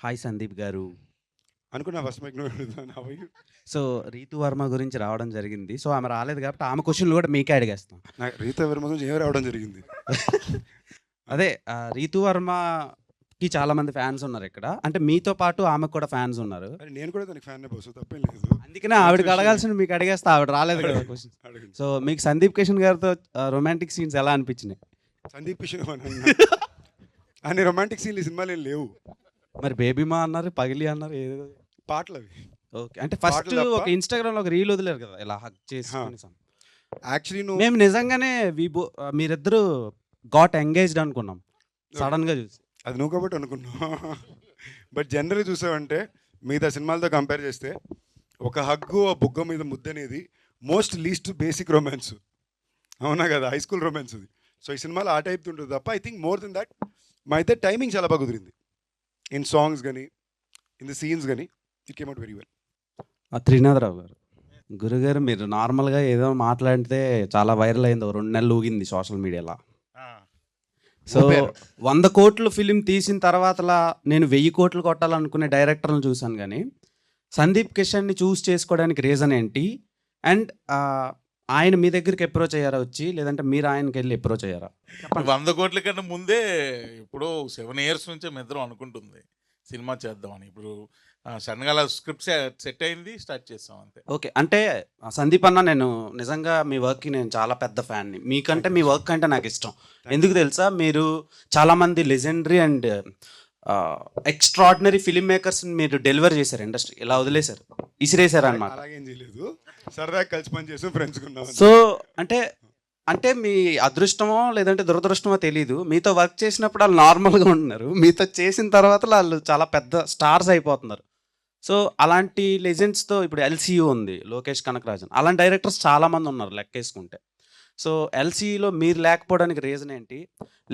Hi Sandeep గారు. అనుకున్నా first mike నువ్వే అడుగుతావని. How are you? So, Ritu Varma గురించి రావడం జరిగింది. సో, ఆమె రాలేదు కాబట్టి ఆమె క్వెషన్‌లు కూడా మీకే అడిగేస్తాం. నాకు రీతా వర్మ గురించి ఏం రావడం జరిగింది. అదే రీతు వర్మకి చాలామంది ఫ్యాన్స్ ఉన్నారిక్కడ. అంటే మీతో పాటు ఆమెకు కూడా ఫ్యాన్స్ ఉన్నారు. అరే నేను కూడా దానికి ఫ్యాన్ బాస్, తప్పేం లేదు. అందుకనే ఆవిడకి అడగాల్సింది మీకు అడిగేస్తా. ఆవిడ రాలేదు కదా క్వెషన్స్. అడగండి. సో, మీకు సందీప్ కిషన్ గారితో రొమాంటిక్ సీన్స్ ఎలా అనిపించినాయి? సందీప్ కిషన్ అన్ని రొమాంటిక్ సీన్లు ఈ సినిమాలు ఏం లేవు. మరి 'బేబీమా' అన్నారు, 'పగిలి' అన్నారు ఏదేదో. పాటలు అవి. ఓకే. అంటే ఫస్ట్ పాటలు తప్ప. ఒక ఇన్‌స్టాగ్రామ్‌లో ఒక రీల్ వదిలారు కదా! ఇలా హగ్ చేసుకొని యాక్చువల్లీ నువ్వు మేము నిజంగానే మీరిద్దరూ గాట్ ఎంగేజ్డ్ అనుకున్నాం సడన్‌గా చూసి. అది నువ్వు కాబట్టి అనుకున్నావు. బట్ జనరల్గా చూసావంటే మిగతా సినిమాలతో కంపేర్ చేస్తే ఒక హగ్గు ఆ బుగ్గ మీద ముద్ద అనేది మోస్ట్ లీస్ట్ బేసిక్ రొమాన్స్. అవునా కదా, హై స్కూల్ రొమాన్స్ అది. సో ఈ సినిమాలో ఆ టైప్ ఉంటుంది తప్ప I think more than that మా అయితే టైమింగ్ చాలా బాగా కుదిరింది. ఇన్ సాంగ్స్ కానీ ఇన్ ది సీన్స్ కానీ it came out very well. Trinatha Rao గారు, గురుగారు మీరు నార్మల్‌గా ఏదో మాట్లాడితే చాలా వైరల్ అయింది. ఓ 2 నెలలు ఊగింది సోషల్ మీడియాలో. సో 100 కోట్ల ఫిలిం తీసిన తర్వాతలా నేను 1000 కోట్లు కొట్టాలనుకునే డైరెక్టర్‌లను చూసాను గానీ, సందీప్ కిషన్‌ని చూస్ చేసుకోవడానికి రీజన్ ఏంటి? అండ్ ఆయన మీ దగ్గరికి అప్రోచ్ అయ్యారా వచ్చి? లేదంటే మీరు ఆయనకెళ్ళి అప్రోచ్ అయ్యారా? 100 కోట్ల కన్నా ముందే ఇప్పుడు 7 ఇయర్స్ నుంచే మేమిద్దరం అనుకుంటుంది సినిమా చేద్దామని. ఇప్పుడు సడన్గా అలా స్క్రిప్ట్ సెట్ అయింది, స్టార్ట్ చేస్తాం అంతే. ఓకే. అంటే సందీప్ అన్న, నేను నిజంగా మీ వర్క్‌కి నేను చాలా పెద్ద ఫ్యాన్‌ని. మీకంటే మీ వర్క్ అంటే నాకిష్టం. ఎందుకు తెలుసా? మీరు చాలామంది లెజెండరీ అండ్ ఎక్స్ట్రార్డినరీ ఫిల్మ్ మేకర్స్‌ని మీరు డెలివర్ చేశారు ఇండస్ట్రీ. ఇలా వదిలేశారు. ఇసిరేశారనమాట. అలాగేం చేయలేదు, సరదాగా కలిసి పని చేసాం, ఫ్రెండ్స్గా ఉన్నాం. సో అంటే మీ అదృష్టమో లేదంటే దురదృష్టమో తెలీదు. మీతో వర్క్ చేసినప్పుడు ఆళ్ళు నార్మల్‌గా ఉంటున్నారు. మీతో చేసిన తర్వాత ఆళ్ళు చాలా పెద్ద స్టార్స్ అయిపోతున్నారు. సో అలాంటి లెజెండ్స్‌తో ఇప్పుడు 'ఎల్‌సీయూ' ఉంది, లోకేష్ కనకరాజన్. అలాంటి డైరెక్టర్స్ చాలామంది ఉన్నారు లెక్కేసుకుంటే. సో 'ఎల్‌సీయూలో' మీరు లేకపోవడానికి రీజన్ ఏంటి?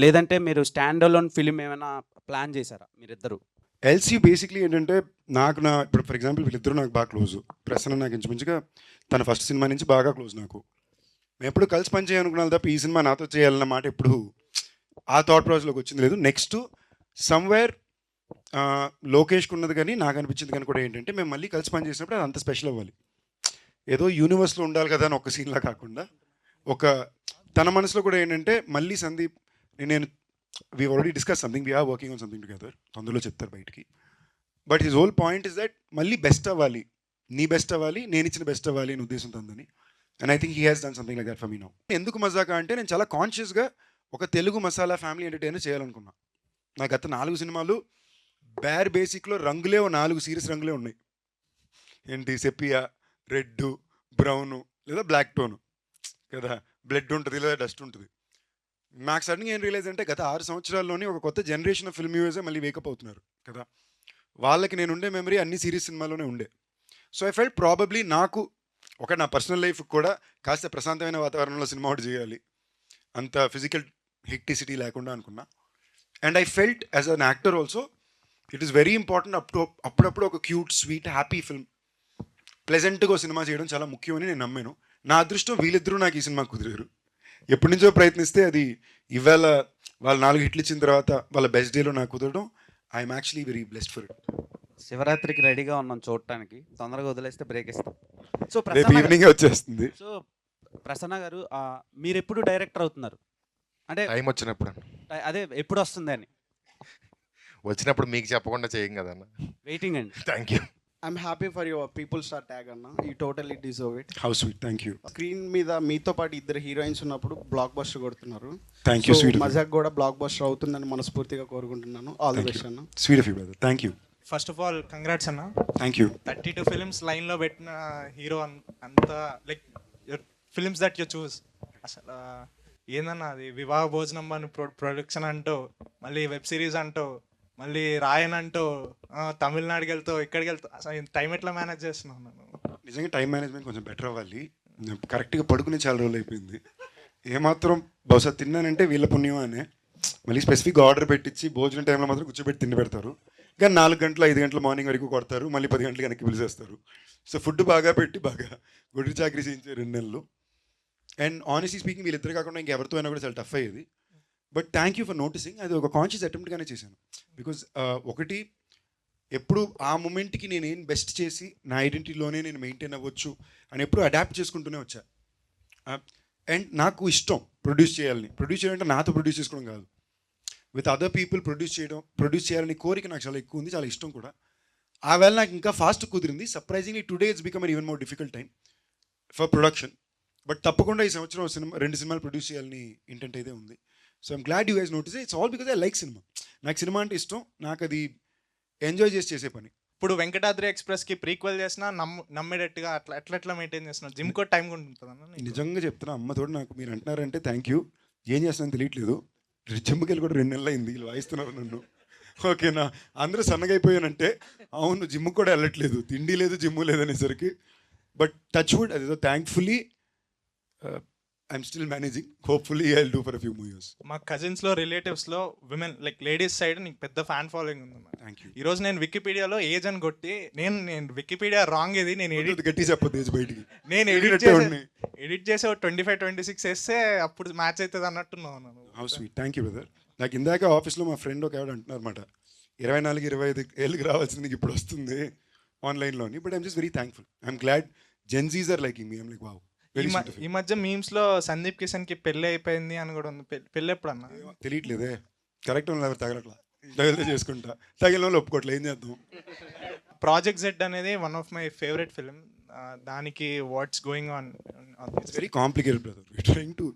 లేదంటే మీరు స్టాండ్ అలోన్ ఫిల్మ్ ఏమైనా ప్లాన్ చేశారా మీరిద్దరు? ఎల్సీ బేసిక్లీ ఏంటంటే ఇప్పుడు ఫర్ ఎగ్జాంపుల్ వీళ్ళిద్దరూ నాకు బాగా క్లోజ్. ప్రసన్న నాకు ఇంచుమించుగా తన ఫస్ట్ సినిమా నుంచి బాగా క్లోజ్ నాకు. మేము ఎప్పుడు కలిసి పని చేయాలనుకున్నాను తప్ప ఈ సినిమా నాతో చేయాలన్న మాట ఎప్పుడు ఆ థాట్ ప్రాసెస్లోకి వచ్చింది లేదు. నెక్స్ట్ సమ్వేర్ లోకేష్కి ఉన్నది కానీ నాకు అనిపించింది కానీ కూడా ఏంటంటే మేము మళ్ళీ కలిసి పని చేసినప్పుడు అది అంత స్పెషల్ అవ్వాలి. ఏదో యూనివర్స్లో ఉండాలి కదా అని ఒక సీన్లా కాకుండా ఒక తన మనసులో కూడా ఏంటంటే మళ్ళీ సందీప్ నేను we already discuss something, we're working on something together, తొందరలో చెప్తారు బయటికి. But his whole point is that మళ్ళీ బెస్ట్ అవ్వాలి, నీ బెస్ట్ అవ్వాలి, నేను ఇచ్చిన బెస్ట్ అవ్వాలి అని ఉద్దేశంతో ఉందని. And I think he has done something like that for me now. ఎందుకు మజాకా అంటే నేను చాలా కాన్షియస్గా ఒక తెలుగు మసాలా ఫ్యామిలీ ఎంటర్టైనర్ చేయాలనుకున్నా. నా గత 4 సినిమాలు బేర్ బేసిక్లో రంగులే 4 సీరియస్ రంగులే ఉన్నాయి. ఏంటి, సెపియా, రెడ్, బ్రౌను లేదా బ్లాక్ టోను కదా, బ్లడ్ ఉంటుంది లేదా డస్ట్ ఉంటుంది. నాకు సడన్గా ఏం రియలైజ్ అంటే గత 6 సంవత్సరాల్లోనే ఒక కొత్త జనరేషన్ ఆఫ్ ఫిల్మ్ వ్యూవర్సే మళ్ళీ వేకప్ అవుతున్నారు కదా. వాళ్ళకి నేను ఉండే మెమరీ అన్ని సీరియస్ సినిమాల్లోనే ఉండే. సో ఐ ఫెల్ట్ ప్రాబబ్లీ నాకు నా పర్సనల్ లైఫ్ కూడా కాస్త ప్రశాంతమైన వాతావరణంలో సినిమా ఒకటి చేయాలి, అంత ఫిజికల్ హెక్టిసిటీ లేకుండా అనుకున్నా. And I felt as an actor also it is very important అప్పుడప్పుడు ఒక క్యూట్ స్వీట్ హ్యాపీ ఫిల్మ్ ప్లెజెంట్గా సినిమా చేయడం చాలా ముఖ్యమని నేను నమ్మాను. నా అదృష్టం వీళ్ళిద్దరూ నాకు ఈ సినిమా కుదిరారు. ఎప్పటి నుంచో ప్రయత్నిస్తే అది ఇవాళ వాళ్ళు 4 హిట్లు ఇచ్చిన తర్వాత వాళ్ళ బెస్ట్ డేలో నాకు కుదరడం, I'm actually very blessed for it. శివరాత్రికి రెడీగా ఉన్నాం చూడటానికి. తొందరగా వదిలేస్తే బ్రేక్ ఇస్తాం. సో రేపు ఈవినింగ్ వచ్చేస్తుంది. సో ప్రసన్న గారు, మీరెప్పుడు డైరెక్టర్ అవుతున్నారు? అంటే టైం వచ్చినప్పుడు అదే ఎప్పుడు వస్తుంది అని వచ్చినప్పుడు మీకు చెప్పకుండా చేయం కదన్న. వెయిటింగ్ అండి. Thank you. I'm happy for your people star tag అన్న. You totally deserve it. How sweet, thank you. Screen మీద మీతో పాటు ఇద్దరు హీరోయిన్స్ ఉన్నప్పుడు బ్లాక్ బస్టర్ కొడుతున్నారు. Thank you sweet. మజాక్ కూడా బ్లాక్ బస్టర్ అవుతుందని మనస్ఫూర్తిగా కోరుకుంటున్నాను. ఆల్ ది బెస్ట్ అన్న. Sweet of you brother, thank you. First of all congrats అన్న. Thank you. 32 ఫిలిమ్స్ లైన్లో పెట్టిన హీరో అంత like films that you choose. అసలు ఏందన్నా అది వివాహ భోజనం అని ప్రొడక్షన్ అంటూ, మళ్ళీ వెబ్ సిరీస్ అంటూ, మళ్ళీ రాయన్ అంటూ, తమిళనాడుకి వెళ్తావు, ఇక్కడికి వెళ్తావు. అసలు టైం ఎట్లా మేనేజ్ చేస్తున్నావు నన్ను? నిజంగా టైం మేనేజ్మెంట్ కొంచెం బెటర్ అవ్వాలి. కరెక్ట్గా పడుకునే చాలా రోజులు అయిపోయింది. ఏమాత్రం బహుశా తిన్నానంటే వీళ్ళ పుణ్యం అనే. మళ్ళీ స్పెసిఫిక్గా ఆర్డర్ పెట్టించి భోజనం టైంలో మాత్రం కూర్చోబెట్టి తిండి పెడతారు. కానీ 4 గంటలు 5 గంటల మార్నింగ్ వరకు కొడతారు, మళ్ళీ 10 గంటలకు వెనక్కి పిలిచేస్తారు. సో ఫుడ్ బాగా పెట్టి బాగా గుడి చాకరీ చేయించారు 2 నెలలు. అండ్ ఆనెస్ట్లీ స్పీకింగ్ వీళ్ళిద్దరు కాకుండా ఇంకెవరితో అయినా కూడా చాలా టఫ్ అయ్యేది. But thank you for noticing. అది ఒక కాన్షియస్ అటెంప్ట్గానే చేశాను. బికాజ్ ఒకటి ఎప్పుడు ఆ మూమెంట్కి నేను ఏం బెస్ట్ చేసి నా ఐడెంటిటీలోనే నేను మెయింటైన్ అవ్వచ్చు అని ఎప్పుడు అడాప్ట్ చేసుకుంటూనే వచ్చా. అండ్ నాకు ఇష్టం ప్రొడ్యూస్ చేయడం అంటే నాతో ప్రొడ్యూస్ చేసుకోవడం కాదు, విత్ అదర్ పీపుల్ ప్రొడ్యూస్ చేయాలని కోరిక నాకు చాలా ఎక్కువ ఉంది, చాలా ఇష్టం కూడా. ఆ వేళ నాకు ఇంకా ఫాస్ట్ కుదిరింది. Surprisingly today it's become an even more difficult time for production. But తప్పకుండా ఈ సంవత్సరం 2 సినిమాలు ప్రొడ్యూస్ చేయాలని ఇంటెంట్ అయితే ఉంది. So I'm glad you guys notice. It's all because I like cinema. నాకు సినిమా అంటే ఇష్టం, నాకు అది ఎంజాయ్ చేసే పని. ఇప్పుడు వెంకటాద్రి ఎక్స్ప్రెస్కి ప్రీక్వెల్ చేసినా నమ్మేటట్టుగా అట్లా మెయింటైన్ చేస్తున్నాను. జిమ్ కూడా టైం కూడా ఉంటుంది. నిజంగా చెప్తున్నా, అమ్మతోడు నాకు మీరు అంటున్నారంటే థ్యాంక్ యూ. ఏం చేస్తానని తెలియట్లేదు. జిమ్కి వెళ్ళి కూడా 2 నెలలు అయింది, వీళ్ళు వాయిస్తున్నారు నన్ను. ఓకేనా, అందరూ సన్నగా అయిపోయానంటే అవును, జిమ్ కూడా వెళ్ళట్లేదు, తిండి లేదు జిమ్ లేదు అనేసరికి. బట్ టచ్ వుడ్, అదేదో thankfully I'm still managing. Hopefully I will do for a few more years. మా కజిన్స్లో రిలేటివ్స్లో విమెన్ లైక్ లేడీస్ సైడ్ నీకు పెద్ద ఫ్యాన్ ఫాలోయింగ్ ఉంది. Thank you. ఈరోజు నేను వికీపీడియాలో ఏజ్ అని కొట్టి నేను వికీపీడియా రాంగ్ ఇది నేను గట్టి చెప్పొద్దు ఏజ్ బయటికి. నేను ఎడిట్ చేసే 25-26 వేస్తే అప్పుడు మ్యాచ్ అవుతుంది అన్నట్టున్నాను. How sweet, thank you brother. నాకు ఇందాక ఆఫీస్లో మా ఫ్రెండ్ ఒక ఆవిడ అంటున్నారు అనమాట, 24-25 ఏళ్ళకి రావాల్సింది నీకు ఇప్పుడు వస్తుంది ఆన్లైన్లోని. But I'm just very thankful. I'm glad gen Z's are liking me. I'm like wow. ఈ మధ్య మీమ్స్ లో సందీప్ కిషన్ కి పెళ్లి అయిపోయింది అని కూడా ఉంది. పెళ్లి ఎప్పుడు అన్న తెలియట్లేదే, కరెక్ట్ ఎవరు తగలట్లా, తగిలితే చేసుకుంటా, తగిలిన వాళ్ళు ఒప్పుకోవట్లే, ఏం చేద్దాం. Project Z one of my మై ఫేవరెట్ ఫిలిం. దానికి what's going on? It's very complicated brother. We're trying to,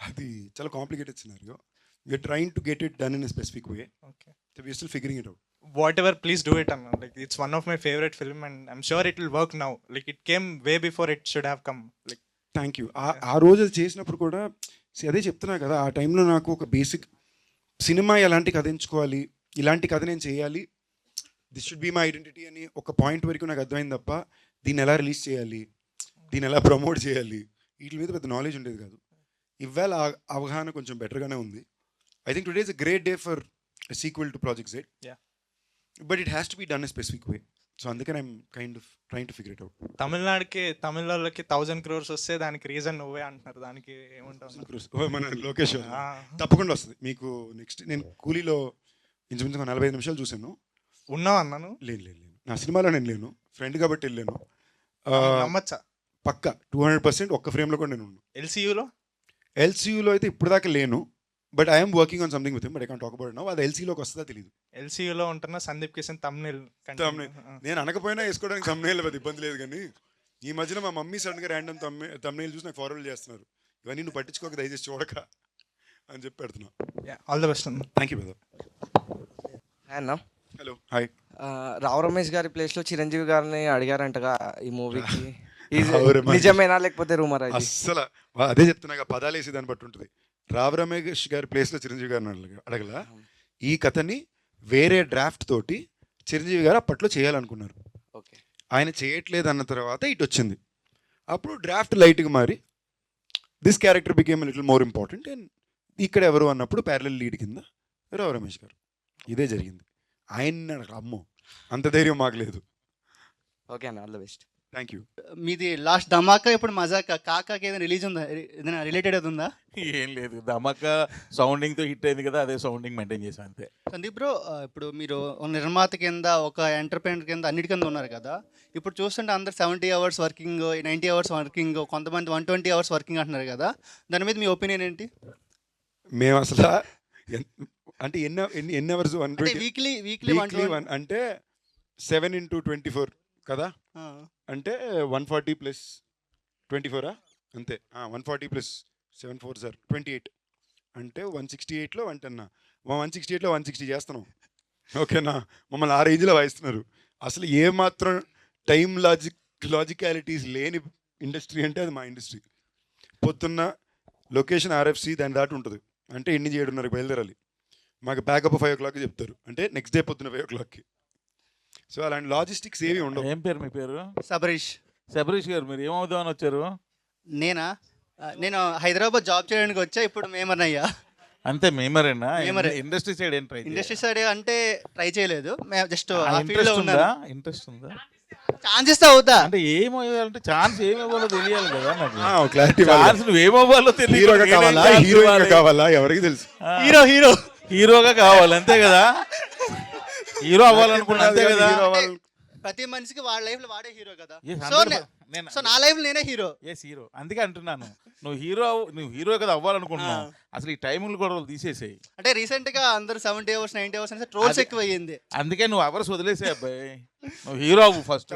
అది చాలా complicated scenario. We're trying to get it done in a specific way. Okay, so we're still figuring it out. whatever, please do it, Anna. Like, it's one of my favorite film and I'm sure it will work now. Like, it came way before it should have come. Like, thank you. ఆ రోజు అది చేసినప్పుడు కూడా అదే చెప్తున్నా కదా, ఆ టైంలో నాకు ఒక బేసిక్ సినిమా ఎలాంటి కథ ఎంచుకోవాలి, ఇలాంటి కథ నేను చేయాలి, this should be my identity అని ఒక పాయింట్ వరకు నాకు అర్థమైంది తప్ప దీన్ని ఎలా రిలీజ్ చేయాలి, దీన్ని ఎలా ప్రమోట్ చేయాలి, వీటి మీద పెద్ద నాలెడ్జ్ ఉండేది కాదు. ఇవాళ అవగాహన కొంచెం బెటర్గానే ఉంది. I think today is a great day for sequel to project Z. But it has to be done a specific way. So అందుకని I'm kind of trying to figure it out. Tamil వాళ్ళకి 1000 crores వస్తే దానికి reason నువ్వే అంటున్నారు. దానికి ఏమంటావు? మన లోకేష్ తప్పకుండా వస్తుంది మీకు. నెక్స్ట్ నేను కూలీలో ఇంచుమించు 45 నిమిషాలు చూశాను. ఉన్నావు అన్నాను. లేను, నా సినిమాలో నేను లేను, ఫ్రెండ్ కాబట్టి వెళ్ళాను. నమ్మచ్చా? పక్కా 200% ఒక్క ఫ్రేమ్లో కూడా నేను ఉన్నాను. ఎల్సీయూలో అయితే ఇప్పుడు దాకా లేను, but I'm working on something with him, but I can't talk about now. అది ఎల్సీలోకి వస్తుందా తెలియదు. ఎల్సీయూలో ఉంటున్న సందీప్ కిషన్ తమ్నేల్ నేను అనకపోయినా వేసుకోవడానికి తమ్నేల్ పెద్ద ఇబ్బంది లేదు. కానీ ఈ మధ్యన మా మమ్మీ సడన్గా ర్యాండమ్ తమ్నేల్ చూసి నాకు ఫార్వర్డ్ చేస్తున్నారు, ఇవన్నీ నువ్వు పట్టించుకోక దయచేసి చూడక అని చెప్పి పెడుతున్నా. ఆల్ ద బెస్ట్ అన్న. Thank you brother. అన్న, హలో, హాయ్. రావు రమేష్ గారి ప్లేస్లో చిరంజీవి గారిని అడిగారంటగా ఈ మూవీకి. రావు రమేష్. నిజమేనా లేకపోతే రూమర్? అస్సలు అదే చెప్తున్నా, పదాలు వేసి దాన్ని బట్టి ఉంటుంది. రావు రమేష్ గారి ప్లేస్లో చిరంజీవి గారిని అడగల. ఈ కథని వేరే డ్రాఫ్ట్ తోటి చిరంజీవి గారు అప్పట్లో చేయాలనుకున్నారు. ఓకే, ఆయన చేయట్లేదు అన్న తర్వాత ఇటు వచ్చింది. అప్పుడు డ్రాఫ్ట్ లైట్గా మారి this character became little more important. And ఇక్కడ ఎవరు అన్నప్పుడు ప్యారలల్ లీడ్ కింద రావు రమేష్ గారు. ఇదే జరిగింది. ఆయన అమ్మో అంత ధైర్యం మాకు లేదు. ఓకే అన్న, all the best. Thank you. మీది లాస్ట్ ధమాకా, ఇప్పుడు మజాకా, కాకాకి ఏదైనా రిలీజ్ ఉందా? ఏదైనా రిలేటెడ్ అది ఉందా? ఏం లేదు, ధమాకా సౌండింగ్తో హిట్ అయింది కదా, అదే సౌండింగ్ మెయింటైన్ చేసాం అంతే. సందీప్ బ్రో, ఇప్పుడు మీరు ఒక నిర్మాత కింద, ఒక ఎంటర్ప్రైనర్ కింద, అన్నిటి కింద ఉన్నారు కదా. ఇప్పుడు చూస్తుంటే అందరు 70 hours వర్కింగ్, 90 hours వర్కింగ్, కొంతమంది 120 hours వర్కింగ్ అంటున్నారు కదా. దాని మీద మీ ఒపీనియన్ ఏంటి? మేము అసలు అంటే ఎన్ని అవర్స్? వీక్లీ అంటే 7 into 24 కదా, అంటే 140 + 24 అంతే. 140 + 7 4 సార్ 28 అంటే 168లో 168లో 160 చేస్తున్నాం. ఓకేనా, మమ్మల్ని ఆ రేంజ్లో వాయిస్తున్నారు. అసలు ఏమాత్రం టైం లాజికాలిటీస్ లేని ఇండస్ట్రీ అంటే అది మా ఇండస్ట్రీ. పొద్దున్న లొకేషన్ RFC దాని దాటి ఉంటుంది, అంటే 7:30 బయలుదేరాలి. మాకు బ్యాకప్ 5 o'clock చెప్తారు, అంటే నెక్స్ట్ డే పొద్దున్న 5 o'clock. సో అలాంటి లాజిస్టిక్స్ ఏవి ఉండవు. ఏం పేరు మీ పేరు? సబరీష్ గారు. మీరు ఏమవుదామని వచ్చారు? నేను హైదరాబాద్ జాబ్ చేయడానికి వచ్చా. ఇప్పుడు మేమర్నయ్యా. అంతే, మేమరేనా? ఇండస్ట్రీ సైడ్ ఏం ట్రై? ఇండస్ట్రీ సైడ్ అంటే ట్రై చేయలేదు, జస్ట్ ఇంట్రెస్ట్ ఉందా? ఛాన్స్ ఇస్తా అవుతా. అంటే ఏమవ్వాలంటే ఛాన్స్ ఏమవ్వాలో తెలియాలి కదా నాకు. క్లారిటీ. ఛాన్స్ నువ్వు ఏమవ్వాలో తెలియదు. కావాలా ఎవరికి తెలుసు. హీరోగా కావాలి అంతే కదా. హీరో అవ్వాలనుకున్నా అంతే కదా. హీరో అవ్వాలి. ప్రతి మనిషికి వాళ్ళ లైఫ్ లో వాడే హీరో కదా. Yes, so 100%. సో నా లైఫ్ నేనే హీరో. ఎస్ హీరో, అందుకే అంటున్నాను నువ్వు హీరో కదా అవ్వాలనుకుంటున్నావు. అసలు ఈ టైములు కూడా తీసేసేయి. అంటే రీసెంట్ గా అందరు 70 అవర్స్ 90 అవర్స్ అంటే ట్రోల్స్ అదే. ఎక్కువ అయ్యింది. అందుకే నువ్వు అవర్స్ వదిలేసే అబ్బాయి, నువ్వు హీరో అవ్వు ఫస్ట్.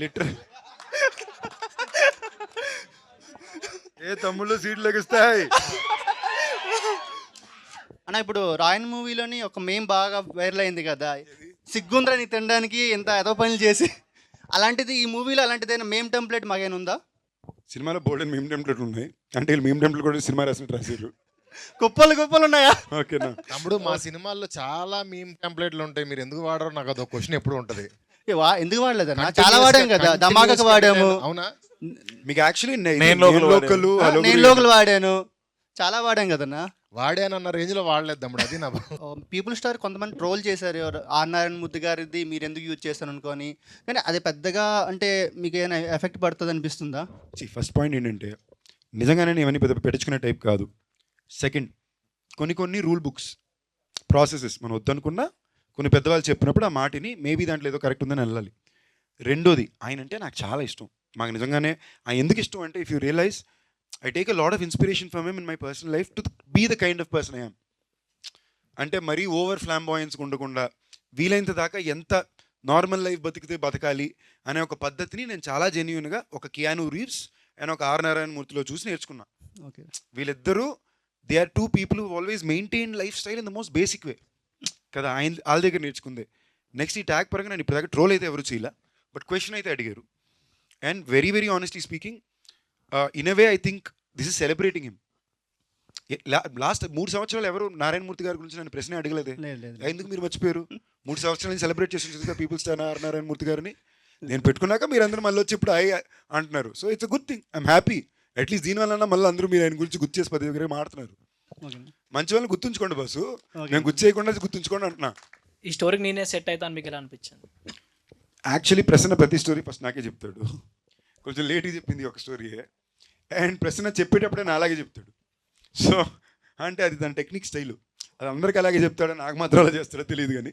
లిటరల్ ఏ తమ్ముళ్ళు సీట్లు లెగిస్తాయి. అన్న ఇప్పుడు రాయన్ మూవీలోని ఒక మేం బాగా వైరల్ అయింది కదా, సిగ్గుంద్రని తినడానికి ఎంత ఏదో పనులు చేసి, అలాంటిది ఈ మూవీలో అలాంటిదైనా మేం టెంప్లెట్ మాకేనా ఉందా? సినిమాలో బోర్డు మీమ్ టెంప్లెట్ ఉన్నాయి అంటే వీళ్ళు మీమ్ టెంప్లెట్ కూడా సినిమా రాసినట్టు రాశారు. కుప్పలు ఉన్నాయా? ఓకేనా. తమ్ముడు మా సినిమాల్లో చాలా మీమ్ టెంప్లెట్లు ఉంటాయి, మీరు ఎందుకు వాడరో నాకు అదొక క్వశ్చన్ ఎప్పుడు ఉంటది. ఎందుకు వాడలేదన్నా? చాలా వాడాం కదా, ధమాకాకు వాడాము, అవునా? మీకు యాక్చువల్లీ నేను లోకల్ లోకల్ నేను లోకల్ వాడాను, చాలా వాడాం కదన్నా. వాడానన్న రేంజ్ లో వాడలేదు తమ్ముడు, అది నా పీపుల్ స్టార్ కొంతమంది ట్రోల్ చేశారు, ఎవరు ఆర్ నారాయణ మూర్తి గారిది మీరు ఎందుకు యూజ్ చేస్తాను అనుకోని. కానీ అది పెద్దగా అంటే మీకు ఏమైనా ఎఫెక్ట్ పడుతుంది అనిపిస్తుందా? ఫస్ట్ పాయింట్ ఏంటంటే నిజంగానే నేను ఇవన్నీ పెద్ద పెట్టించుకునే టైప్ కాదు. సెకండ్, కొన్ని రూల్ బుక్స్ ప్రాసెసెస్ మనం వద్దనుకున్నా కొన్ని పెద్దవాళ్ళు చెప్పినప్పుడు ఆ మాటిని మేబీ దాంట్లో ఏదో కరెక్ట్ ఉందని వెళ్ళాలి. రెండోది, ఆయన అంటే నాకు చాలా ఇష్టం. మాకు నిజంగానే ఆయన ఎందుకు ఇష్టం అంటే, if you realise I take a lot of inspiration from him in my personal life to be the kind of person I am. అంటే మరీ ఓవర్ ఫ్లాంబాయన్స్ ఉండకుండా వీలైనంత దాకా ఎంత నార్మల్ లైఫ్ బతకాలి అనే ఒక పద్ధతిని నేను చాలా జెన్యూన్గా ఒక కియాను రీవ్స్ అండ్ ఒక ఆర్ నారాయణ మూర్తిలో చూసి నేర్చుకున్నా. ఓకే, వీళ్ళిద్దరూ they are 2 people who always maintain lifestyle in the most basic way కదా. వాళ్ళ దగ్గర నేర్చుకుందే. నెక్స్ట్ ఈ ట్యాగ్ పరంగా నేను ఇప్పటిదాకా ట్రోల్ అయితే ఎవరు చేయలే, బట్ క్వశ్చన్ అయితే అడిగారు. And very very honestly speaking, in a way I think this is celebrating him. Last 3 సంవత్సరాలు ఎవరు నారాయణమూర్తి గారి గురించి నన్ను ప్రశ్న అడగలేదే. లేదు. ఎందుకు మీరు మర్చిపోయారు? 3 సంవత్సరాల నుంచి సెలబ్రేట్ చేసి పీపుల్ స్టార్ నారాయణమూర్తి గారిని నేను పెట్టుకున్నాక మీరు అందరూ మళ్ళీ వచ్చి ఇప్పుడు అంటున్నారు. So it's a good thing, I'm happy. At least దీనివల్ల మళ్ళీ అందరూ మీరు ఆయన గురించి గుర్తు చేసి 10 దగ్గర మాట్లాడుతున్నారు. మంచి వాళ్ళని గుర్తుంచుకోండి బాసు, నేను గుర్తు చేయకుండా గుర్తుంచుకోండి అంటున్నా. ఈ స్టోరీకి నేనే సెట్ అవుతాను మీకు ఎలా అనిపించింది? యాక్చువల్లీ ప్రసన్న ప్రతి స్టోరీ ఫస్ట్ నాకే చెప్తాడు. కొంచెం లేట్గా చెప్పింది ఒక స్టోరీయే, అండ్ ప్రసన్న చెప్పేటప్పుడే నా అలాగే చెప్తాడు. సో అంటే అది దాని టెక్నిక్ స్టైలు. అది అందరికీ అలాగే చెప్తాడో నాకు మాత్రం అలా చేస్తాడో తెలియదు, కానీ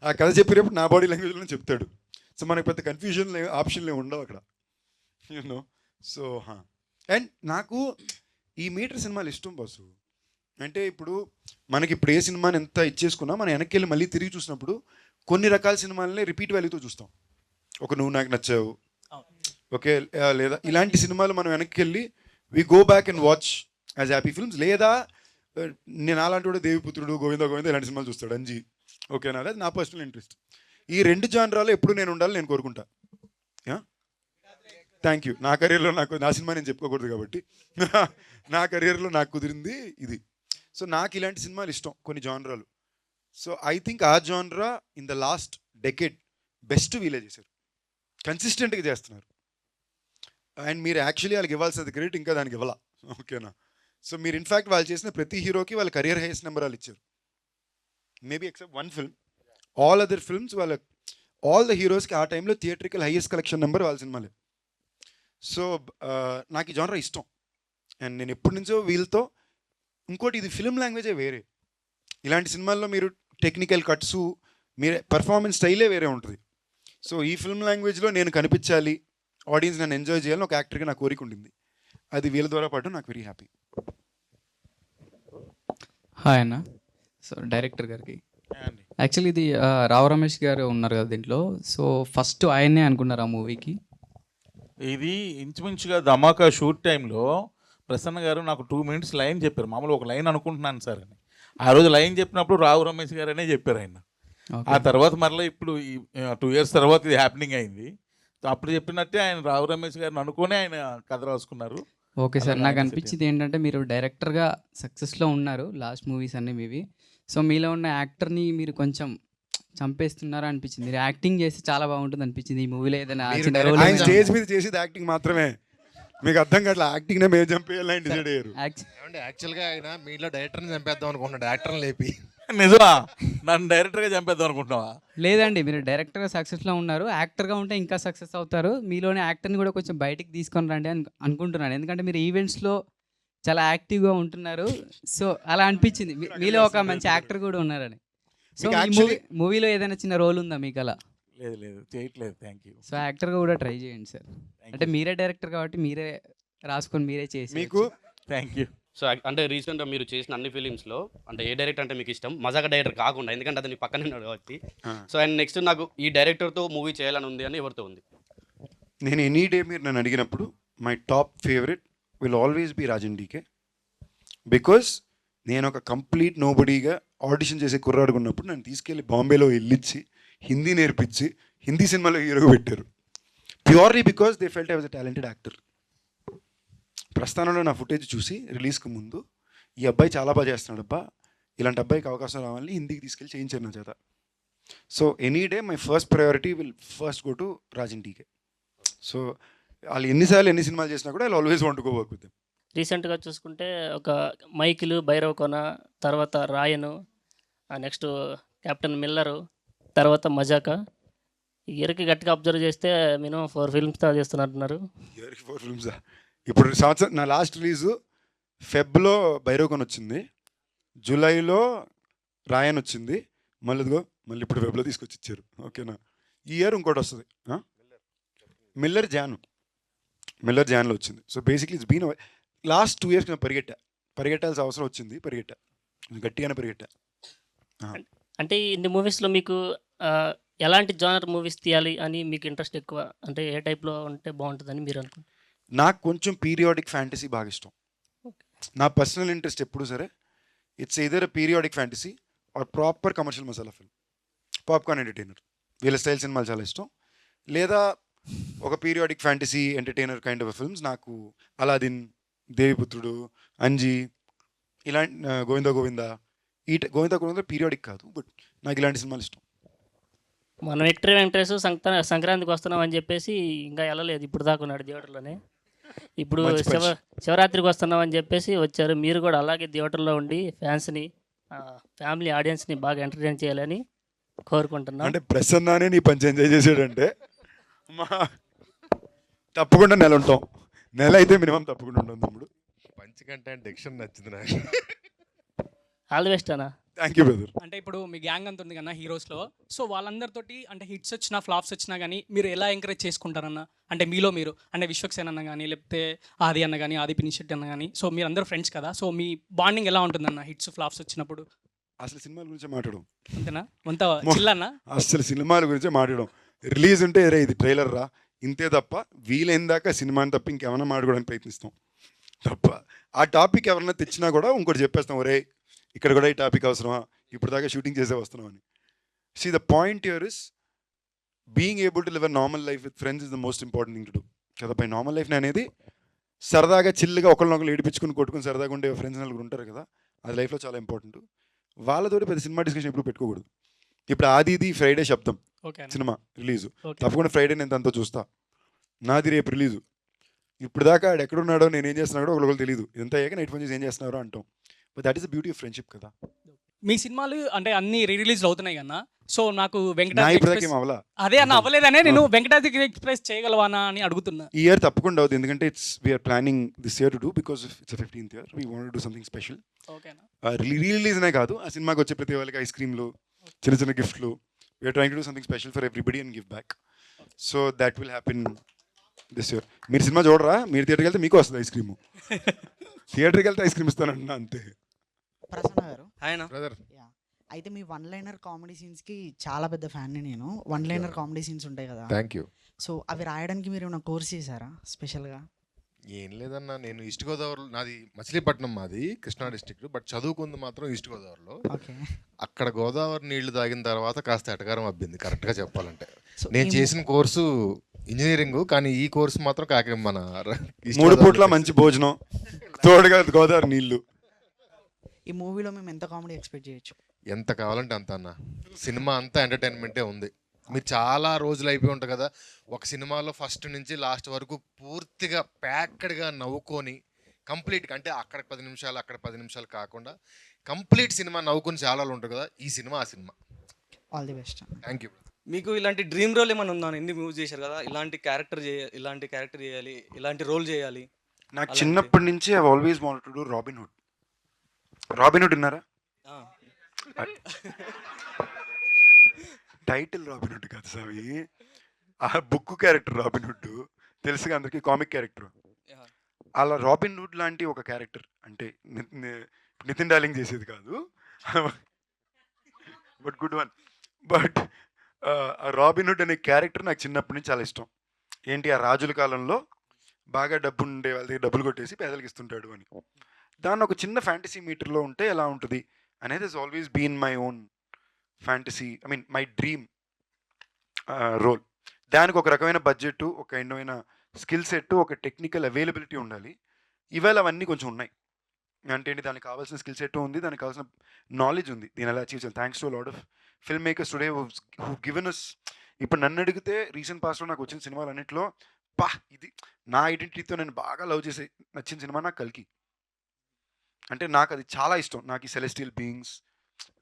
ఆ కథ చెప్పేటప్పుడు నా బాడీ లాంగ్వేజ్లోనే చెప్తాడు. సో మనకు పెద్ద కన్ఫ్యూజన్ ఆప్షన్లే ఉండవు అక్కడ, యూనో. సో అండ్ నాకు ఈ మీటర్ సినిమాలు ఇష్టం బాసు. అంటే ఇప్పుడు మనకి ఇప్పుడు ఏ సినిమాని ఎంత ఇచ్చేసుకున్నా మనం వెనక్కి వెళ్ళి మళ్ళీ తిరిగి చూసినప్పుడు కొన్ని రకాల సినిమాలని రిపీట్ వాల్యూతో చూస్తాం. ఒక నువ్వు నాకు నచ్చావు, ఓకే, లేదా ఇలాంటి సినిమాలు మనం వెనక్కి వెళ్ళి we go back and watch as happy films. లేదా నేను అలాంటి కూడా దేవిపుత్రుడు, గోవింద ఇలాంటి సినిమాలు చూస్తాడు అంజీ, ఓకేనా. అది నా పర్సనల్ ఇంట్రెస్ట్. ఈ 2 జానరాలు ఎప్పుడు నేను ఉండాలి నేను కోరుకుంటా. Thank you. నా కెరీర్లో నా సినిమా నేను చెప్పుకోకూడదు కాబట్టి నా కెరీర్లో నాకు కుదిరింది ఇది. సో నాకు ఇలాంటి సినిమాలు ఇష్టం, కొన్ని జానరాలు. సో ఐ థింక్ ఆ జానరా in the last decade best వీలే చేశారు, కన్సిస్టెంట్గా చేస్తున్నారు. అండ్ మీరు యాక్చువల్లీ వాళ్ళకి ఇవ్వాల్సింది క్రెడిట్ ఇంకా దానికి ఇవ్వాల, ఓకేనా. సో మీరు ఇన్ఫ్యాక్ట్ వాళ్ళు చేసిన ప్రతి హీరోకి వాళ్ళ కెరియర్ హైయెస్ట్ నెంబర్ వాళ్ళు ఇచ్చారు, maybe except 1 film. All other films all the హీరోస్కి ఆ టైంలో థియేట్రికల్ హైయెస్ట్ కలెక్షన్ నెంబర్ వాళ్ళ సినిమాలే. సో నాకు ఈ జానరా ఇష్టం. అండ్ నేను ఎప్పటి నుంచో వీళ్ళతో, ఇంకోటి ఇది ఫిల్మ్ లాంగ్వేజే వేరే. ఇలాంటి సినిమాల్లో మీరు టెక్నికల్ కట్స్, మీరు పర్ఫార్మెన్స్ స్టైలే వేరే ఉంటుంది. సో ఈ ఫిల్మ్ లాంగ్వేజ్లో నేను కనిపించాలి, ఆడియన్స్ నన్ను ఎంజాయ్ చేయాలని ఒక యాక్టర్గా నా కోరిక ఉండింది. అది వీళ్ళ ద్వారా పాటు నాకు వెరీ హ్యాపీ. హాయ్ అన్న. సో డైరెక్టర్ గారికి యాక్చువల్లీ ఇది రావు రమేష్ గారు ఉన్నారు కదా దీంట్లో, సో ఫస్ట్ ఆయన్నే అనుకున్నారు ఆ మూవీకి. ఇది ఇంచుమించుగా ధమాకా షూట్ టైంలో ప్రసన్న గారు నాకు 2 minutes లైన్ చెప్పారు. మామూలు ఒక లైన్ అనుకుంటున్నాను సార్ అని. ఆ రోజు లైన్ చెప్పినప్పుడు రావు రమేష్ గారు అనే చెప్పారు ఆయన. ఆ తర్వాత మరలా ఇప్పుడు ఈ 2 years తర్వాత ఇది హ్యాపెనింగ్ అయింది. అప్పుడు చెప్పినట్టే ఆయన రావు రమేష్ గారిని అనుకుని ఆయన కథ రాసుకున్నారు. ఓకే సార్, నాకు అనిపించింది ఏంటంటే మీరు డైరెక్టర్గా సక్సెస్లో ఉన్నారు, లాస్ట్ మూవీస్ అన్నీ మీవి. సో మీలో ఉన్న యాక్టర్ని మీరు కొంచెం చంపేస్తున్నారు అనిపించింది. మీరు యాక్టింగ్ చేస్తే చాలా బాగుంటుంది అనిపించింది ఈ మూవీలో. ఏదైనా చిన్న రోల్ ఆయన స్టేజ్ మీద చేసేది యాక్టింగ్ మాత్రమే, మీకు అర్థం కావట్లే. యాక్టింగ్ మేము చంపేయాలని డిసైడ్ అయ్యారు. యాక్చువల్గా ఆయన మీలో డైరెక్టర్ని చంపేద్దాం అనుకున్నాడు, యాక్టర్ని లేపి. నిజమా? నన్ను డైరెక్టర్గా చంపేద్దాం అనుకుంటున్నావా? లేదండి, మీరు డైరెక్టర్గా సక్సెస్లో ఉన్నారు, యాక్టర్గా ఉంటే ఇంకా సక్సెస్ అవుతారు. మీలోని యాక్టర్ని కూడా కొంచెం బయటికి తీసుకొని రండి అని అనుకుంటున్నాను. ఎందుకంటే మీరు ఈవెంట్స్లో చాలా యాక్టివ్గా ఉంటున్నారు. సో అలా అనిపించింది మీలో ఒక మంచి యాక్టర్ కూడా ఉన్నారని. సో మీకు ఈ actually- మూవీలో ఏదైనా చిన్న రోల్ ఉందా మీకు అలా? లేదు లేదు చేయట్లేదు. Thank you. సో యాక్టర్గా కూడా ట్రై చేయండి సార్. అంటే మీరే డైరెక్టర్ కాబట్టి మీరే రాసుకొని మీరే చేసి మీకు థ్యాంక్ యూ. సో అంటే రీసెంట్గా మీరు చేసిన అన్ని ఫిలిమ్స్లో అంటే ఏ డైరెక్టర్ అంటే మీకు ఇష్టం? మజాక డైరెక్టర్ కాకుండా, ఎందుకంటే అతని పక్కనే ఉన్నాడు కాబట్టి. సో అండ్ నెక్స్ట్ నాకు ఈ డైరెక్టర్తో మూవీ చేయాలని ఉంది అని ఎవరితో ఉంది? నేను ఎనీ డే మీరు నన్ను అడిగినప్పుడు my top favourite will always be Raj and DK. Because నేను ఒక కంప్లీట్ నోబడీగా ఆడిషన్ చేసే కుర్రాడుకున్నప్పుడు నన్ను తీసుకెళ్ళి బాంబేలో వెళ్ళిచ్చి హిందీ నేర్పించి హిందీ సినిమాలో హీరోగా పెట్టారు. Purely because they felt I was a talented actor. ప్రస్థానంలో నా ఫుటేజ్ చూసి రిలీజ్కి ముందు ఈ అబ్బాయి చాలా బాగా చేస్తున్నాడు అబ్బా, ఇలాంటి అబ్బాయికి అవకాశం రావాలని హిందీకి తీసుకెళ్ళి చేయించారు నా చేత. So any day my first priority will first go to Raj and DK. So వాళ్ళు ఎన్నిసార్లు ఎన్ని సినిమాలు చేసినా కూడా I always want to go work with them. రీసెంట్గా చూసుకుంటే ఒక మైకిల్, భైరవ్ కొన, తర్వాత రాయను, నెక్స్ట్ కెప్టెన్ మిల్లరు, తర్వాత మజాకా. ఈ ఇయర్కి గట్టిగా అబ్జర్వ్ చేస్తే మినిమం 4 ఫిల్మ్స్ చేస్తున్నట్టున్నారు. ఇయర్కి 4 ఫిల్మ్సా? ఇప్పుడు సంవత్సరం నా లాస్ట్ రిలీజు ఫెబ్లో భైరవకొన్ వచ్చింది, జూలైలో రాయన్ వచ్చింది, మళ్ళీ మళ్ళీ ఇప్పుడు వెబ్లో తీసుకొచ్చి ఇచ్చారు. ఓకేనా? ఈ ఇయర్ ఇంకోటి వస్తుంది, మిల్లర్ జాన్లో వచ్చింది. So basically it's been last 2 years నేను పరిగెట్టాల్సిన అవసరం వచ్చింది, గట్టిగానే పరిగెట్టా. అంటే ఇన్ని మూవీస్లో మీకు ఎలాంటి జానర్ మూవీస్ తీయాలి అని మీకు ఇంట్రెస్ట్ ఎక్కువ? అంటే ఏ టైప్లో ఉంటే బాగుంటుందని మీరు అనుకుంటున్నారు? నాకు కొంచెం పీరియాడిక్ ఫ్యాంటసీ బాగా ఇష్టం. నా పర్సనల్ ఇంట్రెస్ట్ ఎప్పుడు సరే it's either periodic fantasy or proper commercial masala film, popcorn entertainer. వీళ్ళ స్టైల్ సినిమాలు చాలా ఇష్టం. లేదా ఒక periodic fantasy entertainer kind of films. నాకు అలాదిన్, దేవిపుత్రుడు, అంజీ, ఇలాంటి గోవిందా గోవిందా పీరియాడిక్ కాదు, బట్ నాకు ఇలాంటి సినిమాలు ఇష్టం. మనం విక్టరీ వెంకటేష్ సంక్రాంతికి వస్తున్నాం అని చెప్పేసి ఇంకా వెళ్ళలేదు, ఇప్పుడు దాకా ఉన్నాడు థియేటర్లోనే. ఇప్పుడు శివరాత్రికి వస్తున్నాం అని చెప్పేసి వచ్చారు. మీరు కూడా అలాగే థియేటర్లో ఉండి ఫ్యాన్స్ని, ఫ్యామిలీ ఆడియన్స్ని బాగా ఎంటర్టైన్ చేయాలని కోరుకుంటున్నాను. అంటే ప్రసన్నానే నీ పంచి ఎంజాయ్ చేసాడంటే తప్పకుండా నెల ఉంటాం. నెల అయితే మినిమం తప్పకుండా ఉంటాం తమ్ముడు. పంచి కంటే డిక్షన్ నచ్చింది నాకు. ఆల్ ది బెస్ట్ అన్న. Thank you brother. అంటే ఇప్పుడు మీ గ్యాంగ్ అంత ఉంది కదా హీరోస్లో, సో వాళ్ళందరితోటి అంటే హిట్స్ వచ్చినా ఫ్లాప్స్ వచ్చినా కానీ మీరు ఎలా ఎంకరేజ్ చేసుకుంటారన్న? అంటే మీలో మీరు, అంటే విశ్వక్సేన్ అన్న కానీ, లేకపోతే ఆది అన్న కానీ, ఆది పినిషెట్టి అన్న కానీ, సో మీరు అందరూ ఫ్రెండ్స్ కదా, సో మీ బాండింగ్ ఎలా ఉంటుందన్న హిట్స్ ఫ్లాప్స్ వచ్చినప్పుడు? అసలు సినిమాల గురించి మాట్లాడడం అంతేనా? అంత చిల్లన్న? అసలు సినిమాల గురించి మాట్లాడడం, రిలీజ్ ఉంటే రే ఇది ట్రైలర్ రా ఇంతే తప్ప, వీలైన దాకా సినిమాని తప్ప ఇంకేమైనా మాట్లాడడానికి ప్రయత్నిస్తాం తప్ప. ఆ టాపిక్ ఎవరైనా తెచ్చినా కూడా ఇంకోటి చెప్పేస్తాం, ఒరే ఇక్కడ కూడా ఈ టాపిక్ అవసరమా, ఇప్పుడు దాకా షూటింగ్ చేసే వస్తున్నాం అని. See the point here is being able to live a normal life with friends is the most important thing to do కదా. పై నార్మల్ లైఫ్ అనేది సరదాగా చిల్లుగా ఒకరినొకరు ఏడిపించుకుని కొట్టుకుని సరదాగా ఉండే ఫ్రెండ్స్ నలుగురు ఉంటారు కదా, అది లైఫ్లో చాలా ఇంపార్టెంట్. వాళ్ళతోటి పెద్ద సినిమా డిస్కషన్ ఎప్పుడు పెట్టుకోకూడదు. ఇప్పుడు ఆదిది ఫ్రైడే శబ్దం సినిమా రిలీజు, తప్పకుండా ఫ్రైడే నేను తనతో చూస్తా. నాది రేపు రిలీజు. ఇప్పుడు దాకా ఆడు ఎక్కడున్నాడో నేను ఏం చేస్తున్నాడో ఒకరికి తెలియదు. ఇదంతా అయ్యాక నైట్ ఫోన్ చేసి ఏం చేస్తున్నారో అంటాం. But that is the beauty of friendship కదా. మీ సినిమాలు అంటే అన్ని రిలీజ్లు అవుతున్నాయి కన్నా, సో నాకు నా వెంకటాద్రి ఇప్పటిదాకా ఎక్స్ప్రెస్, ఏం అవ్వలా. అదే అన్న అవ్వలేదనే నేను వెంకటాద్రి ఎక్స్ప్రెస్ చేయగలవానా అని అడుగుతున్నా. ఈ ఇయర్ తప్పకుండా అవుతుంది, ఎందుకంటే we're planning this year to do because it's 15th year. We want to do something special. ఓకేనా? రిలీజ్నే కాదు, ఆ సినిమాకి వచ్చే ప్రతి వాళ్ళకి ఐస్ క్రీమ్లు, చిన్న చిన్న గిఫ్ట్లు. We're trying to do something special for everybody and give back. So that will happen this year. మీరు సినిమా చూడరా, మీరు థియేటర్కి వెళ్తే మీకు వస్తుంది ఐస్ క్రీము. థియేటర్కి వెళ్తే ఐస్ క్రీమ్ ఇస్తానంటున్నా అంతే. ప్రసన్న గారు, ఆయన బ్రదర్ అయితే మీ వన్ లైనర్ కామెడీ సీన్స్కి చాలా పెద్ద ఫ్యాన్ని నేను. వన్ లైనర్ కామెడీ సీన్స్ ఉంటాయి కదా, థ్యాంక్ యూ. సో అవి రాయడానికి మీరు ఏమైనా కోర్స్ చేశారా స్పెషల్గా? ఏం లేదన్నా, నేను ఈస్ట్ గోదావరి, నాది మచిలీపట్నం, మాది కృష్ణా డిస్ట్రిక్ట్, బట్ చదువుకుంది మాత్రం ఈస్ట్ గోదావరిలో. ఓకే. అక్కడ గోదావరి నీళ్లు తాగిన తర్వాత కాస్త ఎటకారం అబ్బింది కరెక్ట్గా చెప్పాలంటే. సో నేను చేసిన కోర్సు ఇంజనీరింగ్, కానీ ఈ కోర్సు మాత్రం మన ఈస్ట్ 3 పూట్ల గోదావరిలో మంచి భోజనం, తోడుగా గోదావరి నీళ్లు. ఈ మూవీలో మేము ఎంత కామెడీ ఎక్స్పెక్ట్ చేయొచ్చు? ఎంత కావాలంటే అంత అన్న. సినిమా అంతా ఎంటర్టైన్మెంటే ఉంది. మీరు చాలా రోజులు అయిపోయి ఉంటాయి కదా, ఒక సినిమాలో ఫస్ట్ నుంచి లాస్ట్ వరకు పూర్తిగా ప్యాక్డ్గా నవ్వుకొని కంప్లీట్గా, అంటే అక్కడ 10 నిమిషాలు అక్కడ 10 నిమిషాలు కాకుండా కంప్లీట్ సినిమా నవ్వుకొని చాలా ఉంటుంది కదా, ఈ సినిమా ఆ cinema. All the best. Thank you. మీకు ఇలాంటి డ్రీమ్ రోల్ ఏమైనా ఉందా? ఎన్ని మూవీస్ చేశారు కదా, ఇలాంటి క్యారెక్టర్ చేయాలి, ఇలాంటి రోల్ చేయాలి. నాకు చిన్నప్పటి నుంచి I always wanted to do robin hood. Robin hood విన్నారా? టైటిల్ రాబిన్ హుడ్ కాదు స్వామి, ఆ బుక్ క్యారెక్టర్ రాబిన్ హుడ్ తెలుసుగా అందరికి, కామిక్ క్యారెక్టర్. అలా రాబిన్ హుడ్ లాంటి ఒక క్యారెక్టర్ అంటే నితిన్ డార్లింగ్ చేసేది కాదు, but good one. But robin hood అనే క్యారెక్టర్ నాకు చిన్నప్పటి నుంచి చాలా ఇష్టం. ఏంటి, ఆ రాజుల కాలంలో బాగా డబ్బు ఉండే వాళ్ళ దగ్గర డబ్బులు కొట్టేసి పేదలకు ఇస్తుంటాడు అని. దాన్ని ఒక చిన్న ఫ్యాంటసీ మీటర్లో ఉంటే ఎలా ఉంటుంది అనేది is always been my own fantasy, I mean my dream role. దానికి ఒక రకమైన బడ్జెట్, ఒక ఎన్నోమైన స్కిల్ సెట్, ఒక టెక్నికల్ అవైలబిలిటీ ఉండాలి. ఇవాళ అవన్నీ కొంచెం ఉన్నాయి. అంటే ఏంటి, దానికి కావాల్సిన స్కిల్ సెట్ ఉంది, దానికి కావాల్సిన నాలెడ్జ్ ఉంది, దీని ఎలా అచీవ్ చేయాలి. Thanks to lot of film makers today who given us. ఇప్పుడు నన్ను అడిగితే రీసెంట్ పాస్ట్లో నాకు వచ్చిన సినిమాలు అన్నింటిలో ఇది నా ఐడెంటిటీతో నేను బాగా లవ్ చేసే నచ్చిన సినిమా నాకు కల్కి. అంటే నాకు అది చాలా ఇష్టం. నాకు ఈ సెలెస్టియల్ బీయింగ్స్,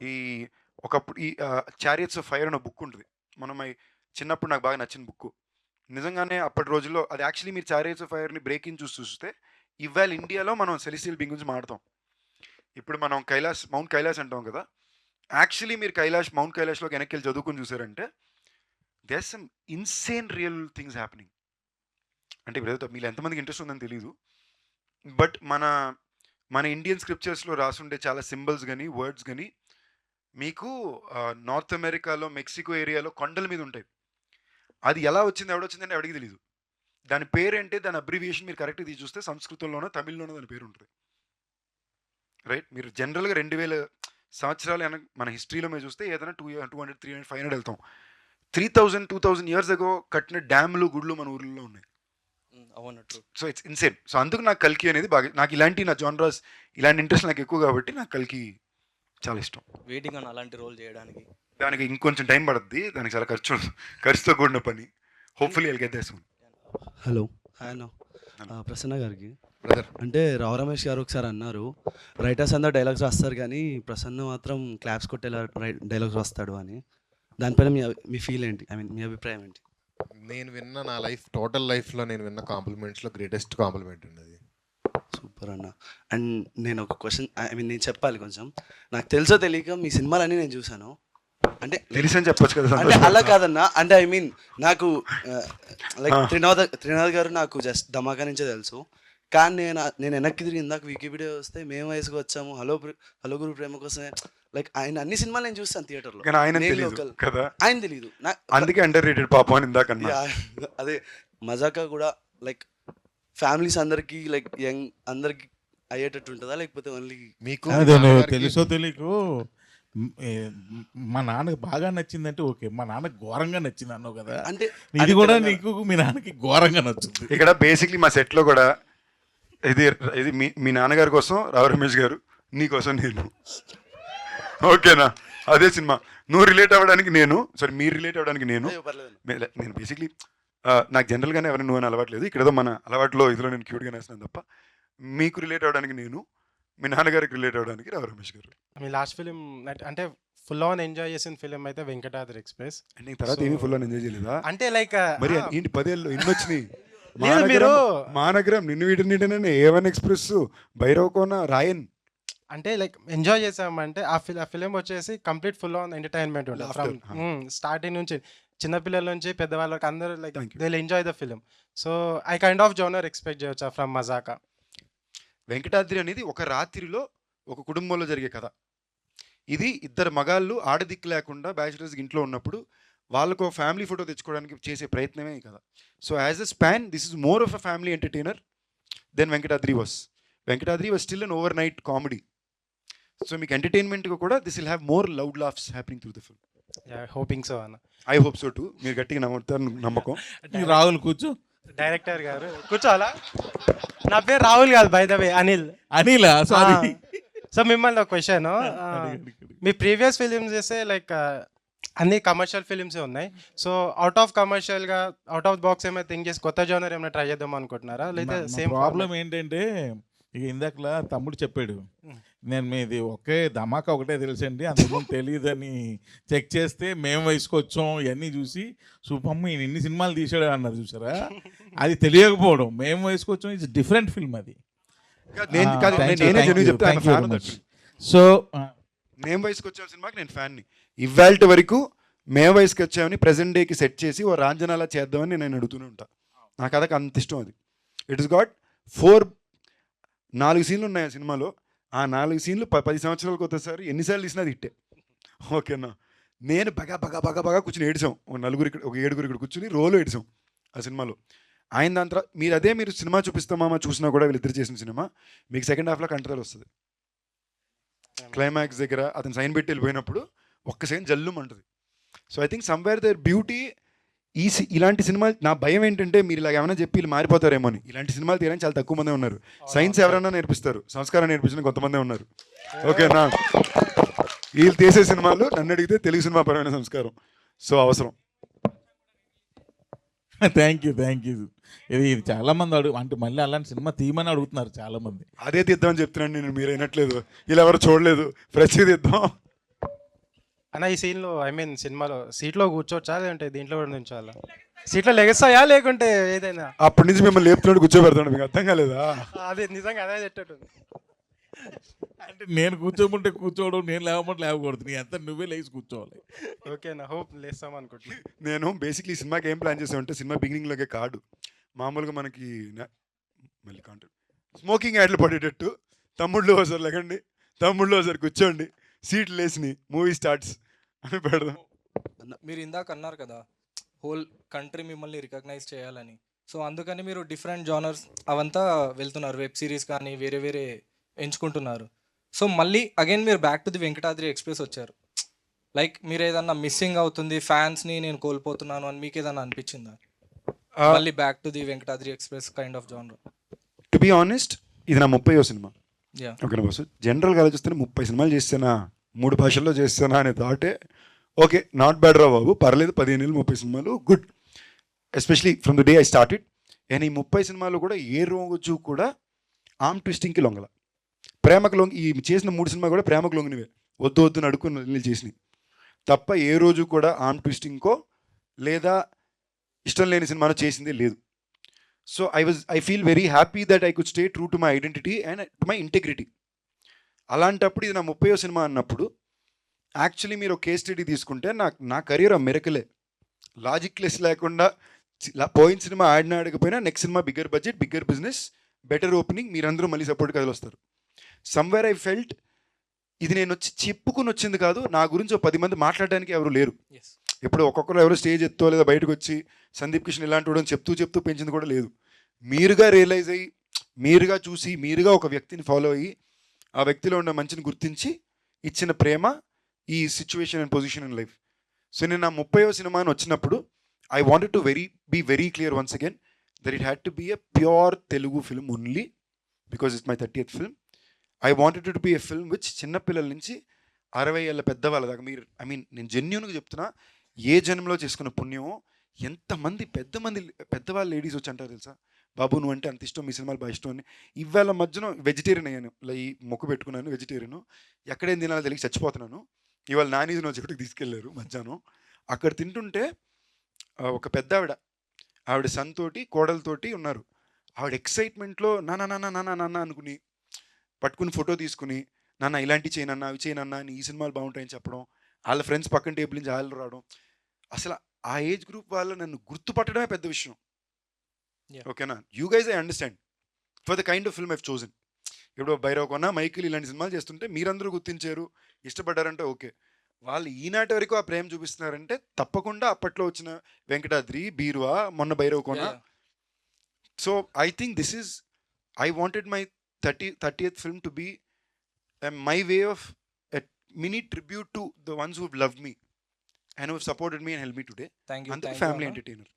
ఈ ఒకప్పుడు ఈ చారియట్స్ ఆఫ్ ఫైర్ అనే బుక్ ఉంటుంది, మనం చిన్నప్పుడు నాకు బాగా నచ్చిన బుక్. నిజంగానే అప్పటి రోజుల్లో అది యాక్చువల్లీ మీరు చారియట్స్ ఆఫ్ ఫైర్ని బ్రేక్ ఇన్ చూస్తే ఇవాళ ఇండియాలో మనం సెలెస్టియల్ బీయింగ్ గురించి మాట్లాడతాం. ఇప్పుడు మనం మౌంట్ కైలాస్ అంటాం కదా, యాక్చువల్లీ మీరు మౌంట్ కైలాష్లోకి వెనక్కి వెళ్ళి చదువుకుని చూసారంటే there some insane real things happening. అంటే ఇప్పుడు మీరు ఎంతమందికి ఇంట్రెస్ట్ ఉందని తెలియదు, బట్ మన ఇండియన్ స్క్రిప్చర్స్లో రాసుండే చాలా సింబల్స్ కానీ వర్డ్స్ కానీ మీకు నార్త్ అమెరికాలో మెక్సికో ఏరియాలో కొండల మీద ఉంటాయి. అది ఎలా వచ్చింది, ఎవడొచ్చిందంటే ఎవడికి తెలియదు. దాని పేరేంటే, దాని అబ్రివియేషన్ మీరు కరెక్ట్గా తీసి చూస్తే సంస్కృతంలోనో తమిళ్లోనో దాని పేరు ఉంటుంది. రైట్, మీరు జనరల్గా 2000 సంవత్సరాలు మన హిస్టరీలో మీరు చూస్తే ఏదైనా 200, 300, 500 వెళ్తాం. 2000 years ago కట్టిన డ్యామ్లు, గుళ్ళు మన ఊర్లలో ఉన్నాయి. So it's insane. సో అందుకు నాకు కల్కి అనేది బాగా, నాకు ఇలాంటి నా జానరాస్, ఇలాంటి ఇంట్రెస్ట్ నాకు ఎక్కువ కాబట్టి నాకు కల్కి చాలా ఇష్టం. వెయిటింగ్ అని అలాంటి రోల్ చేయడానికి. దానికి ఇంకొంచెం టైం పడుతుంది, దానికి చాలా ఖర్చుతో కూడిన పని. Hopefully I'll get there soon. Hello, hi అన్న. ప్రసన్న గారికి బ్రదర్, అంటే రావు రమేష్ గారు ఒకసారి అన్నారు, రైటర్స్ అందరూ డైలాగ్స్ రాస్తారు కానీ ప్రసన్న మాత్రం క్లాప్స్ కొట్టేలా డైలాగ్స్ రాస్తాడు అని. దానిపైన మీ ఫీల్ ఏంటి, ఐ మీన్ మీ అభిప్రాయం ఏంటి? నేను విన్న నా టోటల్ లైఫ్లో నేను విన్న కాంప్లిమెంట్స్లో గ్రేటెస్ట్ కాంప్లిమెంట్ ఉన్నది. సూపర్ అన్న. అండ్ నేను ఒక క్వశ్చన్, ఐ మీన్ నేను చెప్పాలి కొంచెం. నాకు తెలుసో తెలియక మీ సినిమాలన్నీ నేను చూశాను. అంటే తెలిసని చెప్పొచ్చు కదా. అంటే అలా కాదన్నా, అంటే ఐ మీన్ నాకు లైక్ త్రినాథ్ గారు నాకు జస్ట్ ధమాకా నుంచే తెలుసు. కానీ నేను వెనక్కి తిరిగి ఇందాక వికీపీడియా వస్తే మేము వయసుకు వచ్చాము, హలో గురు ప్రేమ కోసమే, లైక్ ఆయన అన్ని సినిమాలు నేను చూస్తాను థియేటర్లో. ఆయన తెలియదు, అందుకే అండర్ రేటెడ్ పాపం అని ఇందాక. అదే మజాకా కూడా లైక్ ఫ్యామిలీస్ అందరికి, లైక్ యంగ్ అందరికి అయ్యేటట్టు ఉంటుందా, లేకపోతే ఓన్లీ మీకు తెలుసో తెలియకు మా నాన్నకి బాగా నచ్చిందంటే ఓకే, మా నాన్నకి ఘోరంగా నచ్చింది అన్నావు కదా, అంటే ఇది కూడా నీకు మీ నాన్నకి ఘోరంగా నచ్చుంది. ఇక్కడ బేసిక్లీ మా సెట్లో కూడా ఇది మీ నాన్నగారి కోసం రావు రమేష్ గారు, నీ కోసం నేను. ఓకేనా, అదే సినిమా. నువ్వు రిలేట్ అవ్వడానికి నేను, సారీ మీరు రిలేట్ అవ్వడానికి నేను బేసిక్లీ నాకు జనరల్గానే ఎవరైనా నువ్వు అని అలవాట్లేదు. ఇక్కడ ఏదో మన అలవాట్లో ఇదిలో నేను క్యూట్గా నేస్తున్నాను తప్ప, మీకు రిలేట్ అవ్వడానికి నేను, మీ నాన్నగారికి రిలేట్ అవ్వడానికి రావు రమేష్ గారు. మీ లాస్ట్ ఫిలిం అంటే ఫుల్ ఆన్ ఎంజాయ్ చేసిన ఫిలిం అయితే వెంకటాద్రి ఎక్స్ప్రెస్. అంటే తర్వాత ఏమీ ఫుల్ ఆన్ ఎంజాయ్ చేయలేదా? అంటే లైక్ మరి ఏంటి 10 ఏళ్ళు ఇన్ని వచ్చినాయి. మీరు మానగరం, నిన్ను వీటిని A1 ఎక్స్ప్రెస్, భైరవకోన, రాయన్. అంటే లైక్ ఎంజాయ్ చేసామంటే ఆ ఫిలిం వచ్చేసి కంప్లీట్ ఫుల్ ఆన్ ఎంటర్టైన్మెంట్ ఉంటుంది ఫ్రమ్ స్టార్టింగ్ నుంచి, చిన్నపిల్లల నుంచి పెద్దవాళ్ళకి అందరూ like they will enjoy the film. So I kind of genre expect చేయొచ్చా ఫ్రమ్ మజాకా? వెంకటాద్రి అనేది ఒక రాత్రిలో ఒక కుటుంబంలో జరిగే కథ. ఇది ఇద్దరు మగాళ్ళు ఆడదిక్కు లేకుండా బ్యాచిలర్స్ ఇంట్లో ఉన్నప్పుడు వాళ్ళకు ఫ్యామిలీ ఫోటో తెచ్చుకోవడానికి చేసే ప్రయత్నమే కదా. So as a span this is more of a family entertainer then Venkatadri was. Venkatadri was still an overnight comedy. So మీకు ఎంటర్టైన్మెంట్గా కూడా this will have more loud laughs happening through the film. Hoping so అన్న. I hope so too. మీరు గట్టిగా నమ్ముతారు, నమ్మకం. రాహుల్ కూర్చో. Director గారు కూర్చోవాలా? నా పేరు రాహుల్ కాదు, by the way Anil. So మిమ్మల్ని ఒక క్వశ్చన్, మీ ప్రీవియస్ ఫిలిమ్స్ చేస్తే లైక్ అన్ని కమర్షియల్ ఫిలిమ్సే ఉన్నాయి. సో అవుట్ ఆఫ్ కమర్షియల్గా అవుట్ ఆఫ్ బాక్స్ ఏమైనా థింక్ చేసి కొత్త జోనర్ ఏమైనా ట్రై చేద్దాం అనుకుంటున్నారా, లేదా సేమ్ ప్రాబ్లం ఏంటంటే ఇక ఇందాకలా తమ్ముడు చెప్పాడు, నేను మీది ఒకే ధమాకా ఒకటే తెలుసండి, అందుకని తెలియదని చెక్ చేస్తే మేము వయసుకొచ్చాం ఇవన్నీ చూసి సూపమ్మ ఈయన ఇన్ని సినిమాలు తీసాడు అన్నారు చూసారా, అది తెలియకపోవడం. మేము వయసుకొచ్చాం ఇట్స్ డిఫరెంట్ ఫిల్మ్ అది. సో నేను వయసుకు వచ్చిన సినిమాకి నేను ఫ్యాన్ని. ఇవాళ వరకు మే వయసుకి వచ్చామని ప్రజెంట్ డేకి సెట్ చేసి ఓ రాంజనాలా చేద్దామని నేను అడుగుతూనే ఉంటా. నాకు కథకు అంత ఇష్టం అది. ఇట్ ఇస్ గాట్ 4 సీన్లు ఉన్నాయి ఆ సినిమాలో. ఆ 4 సీన్లు 10 సంవత్సరాలకు ఒకసారి ఎన్నిసార్లు తీసినా అది ఇట్టే. ఓకేనా, నేను బగా కూర్చుని ఏడిసాం. ఒక 7 ఇక్కడ కూర్చుని రోలు ఏడిసాం ఆ సినిమాలో. ఆయన దాని తర్వాత మీరు సినిమా చూపిస్తామా చూసినా కూడా వీళ్ళిద్దరు చేసిన సినిమా మీకు సెకండ్ హాఫ్లో కంట్రోల్ వస్తుంది. క్లైమాక్స్ దగ్గర అతను సైన్ పెట్టి వెళ్ళిపోయినప్పుడు ఒక్క సెకండ్ జల్లుమంటుంది. So I think somewhere there beauty ఇలాంటి సినిమాలు. నా భయం ఏంటంటే మీరు ఇలా ఏమైనా చెప్పి వీళ్ళు మారిపోతారేమో అని. ఇలాంటి సినిమాలు తీయడానికి చాలా తక్కువ మందే ఉన్నారు. సైన్స్ ఎవరైనా నేర్పిస్తారు, సంస్కారం నేర్పించిన కొంతమందే ఉన్నారు. ఓకేనా, వీళ్ళు తీసే సినిమాలు నన్ను అడిగితే తెలుగు సినిమా పరమైన సంస్కారం సో అవసరం. థ్యాంక్ యూ ఇది చాలా మంది అంటే మళ్ళీ అలాంటి సినిమా తీయమని అడుగుతున్నారు చాలా మంది. అదే తీద్దామని చెప్తున్నాను నేను, మీరు అయినట్లేదు, ఇలా ఎవరు చూడలేదు, ఫ్రెష్ తీద్దాం అన్న. ఈ సీన్లో ఐ మీన్ సినిమాలో సీట్లో కూర్చోవచ్చా లేదంటే దీంట్లో కూడా నుంచోవాలా? సీట్లో లెగస్తాయా లేకుంటే ఏదైనా? అప్పటి నుంచి మిమ్మల్ని లేపుతున్నాడు కూర్చోబెడతాడు, మీకు అర్థం కాలేదా? అదే నిజంగా అదే చెట్టు. అంటే నేను కూర్చోమంటే కూర్చోవడం, నేను లేవమంటే లేవకూడదు, నీ అంతా నువ్వే లేచి కూర్చోవాలి. ఓకేనా, హోప్ లేస్తాం అనుకుంటున్నాను. నేను బేసిక్లీ ఈ సినిమాకి ఏం ప్లాన్ చేసామంటే సినిమా బిగినింగ్లోకే కాదు, మామూలుగా మనకి మళ్ళీ కాంటాక్ట్ స్మోకింగ్ యాడ్లు పడేటట్టు తమ్ముళ్ళు ఒకసారి లెగండి, తమ్ముళ్ళు ఒకసారి కూర్చోండి, సీట్లు లేసినాయి, మూవీ స్టార్ట్స్ అని పెడదాం. మీరు ఇందాక అన్నారు కదా హోల్ కంట్రీ మిమ్మల్ని రికగ్నైజ్ చేయాలని. సో అందుకని మీరు డిఫరెంట్ జానర్స్ అవంతా వెళ్తున్నారు, వెబ్ సిరీస్ కానీ వేరే వేరే ఎంచుకుంటున్నారు. సో మళ్ళీ అగైన్ మీరు back to the Venkatadri express వచ్చారు. లైక్ మీరు ఏదన్నా మిస్సింగ్ అవుతుంది, ఫ్యాన్స్ని నేను కోల్పోతున్నాను అని మీకు ఏదన్నా అనిపించిందా? మళ్ళీ back to the Venkatadri express kind of genre. To be honest ఇది నా 30వ సినిమా. Yeah. ఓకేనా బాసు, జనరల్గా ఆలోచిస్తే 30 సినిమాలు చేస్తానా, 3 భాషల్లో చేస్తానా అనే థాటే ఓకే, నాట్ బ్యాడ్ రా బాబు, పర్లేదు, 15 ఏళ్ళు 30 సినిమాలు good, especially from the day I started. And ఈ 30 సినిమాలు కూడా ఏ రోజు కూడా ఆర్మ్ ట్విస్టింగ్కి లొంగల, ప్రేమకు లొంగి. ఈ చేసిన 3 సినిమా కూడా ప్రేమకు లొంగినవే, వద్దు అడుక్కుని చేసినవి తప్ప ఏ రోజు కూడా ఆర్మ్ ట్విస్టింగ్కో లేదా ఇష్టం లేని సినిమాలో చేసిందే లేదు. So I feel very happy that I could stay true to my identity and to my integrity. అలాంటప్పుడు ఇది నా 30వ సినిమా అన్నప్పుడు యాక్చువల్లీ మీరు ఒక కేస్ స్టడీ తీసుకుంటే నా కెరీర్ మెరకలే, లాజిక్ లెస్ లేకుండా పోయిన సినిమా ఆడకపోయినా next cinema bigger budget, bigger business, better opening, మీరందరూ మళ్ళీ సపోర్ట్ కదిలొస్తారు. సమ్వేర్ ఐ ఫెల్ట్ ఇది నేను వచ్చి చెప్పుకుని వచ్చింది కాదు, నా గురించి 10 మంది మాట్లాడడానికి ఎవరు లేరు. ఇప్పుడు ఒక్కొక్కరు ఎవరు స్టేజ్ ఎత్తో లేదా బయటకు వచ్చి సందీప్ కిషన్ ఇలాంటి వాడు చెప్తూ పెంచింది కూడా లేదు. మీరుగా రియలైజ్ అయ్యి, మీరుగా చూసి, మీరుగా ఒక వ్యక్తిని ఫాలో అయ్యి ఆ వ్యక్తిలో ఉన్న మంచిని గుర్తించి ఇచ్చిన ప్రేమ ఈ situation and position in life. So నేను నా 30వ సినిమా అని వచ్చినప్పుడు I wanted to be very clear once again that it had to be a pure Telugu film only because it's my 30th film. I wanted to be a film which చిన్నపిల్లల నుంచి 60 ఏళ్ళ పెద్దవాళ్ళ దాకా, మీరు ఐ మీన్ నేను జెన్యూన్గా చెప్తున్నా, ఏ జన్మలో చేసుకున్న పుణ్యమో ఎంతమంది పెద్దవాళ్ళు లేడీస్ వచ్చి అంటారు తెలుసా, బాబు నువ్వు అంటే అంత ఇష్టం, మీ సినిమాలు బాగా ఇష్టం అని. ఇవాళ మధ్యన వెజిటేరియన్ అయ్యాను, ఈ మొక్కు పెట్టుకున్నాను వెజిటేరియన్, ఎక్కడేం తినాలో తెలిసి చచ్చిపోతున్నాను. ఇవాళ నానీజ్ నా చెట్టుకి తీసుకెళ్లారు మధ్యాహ్నం, అక్కడ తింటుంటే ఒక పెద్ద ఆవిడ సన్తోటి కోడలతోటి ఉన్నారు. ఆవిడ ఎక్సైట్మెంట్లో నాన్న అనుకుని పట్టుకుని ఫోటో తీసుకుని, నాన్న ఇలాంటివి చేయనన్నా అవి చేయనన్నా అని, ఈ సినిమాలు బాగుంటాయని చెప్పడం, వాళ్ళ ఫ్రెండ్స్ పక్కన టేబుల్ నుంచి వాళ్ళు రావడం. అసలు ఆ ఏజ్ గ్రూప్ వాళ్ళు నన్ను గుర్తుపట్టడమే పెద్ద విషయం. ఓకేనా, you guys I understand for the kind of film I've chosen. ఇప్పుడు భైరవ్ కొన్న, మైకిల్ ఇలాంటి సినిమాలు చేస్తుంటే మీరందరూ గుర్తించారు, ఇష్టపడ్డారంటే ఓకే. వాళ్ళు ఈనాటి వరకు ఆ ప్రేమ చూపిస్తున్నారంటే తప్పకుండా అప్పట్లో వచ్చిన వెంకటాద్రి, బీరువా, మొన్న భైరవ్ కొన్న. So I think this is, I wanted my 30th film to be my way of a mini tribute to the ones who have loved me and who have supported me and helped me today. Thank you. And family entertainer.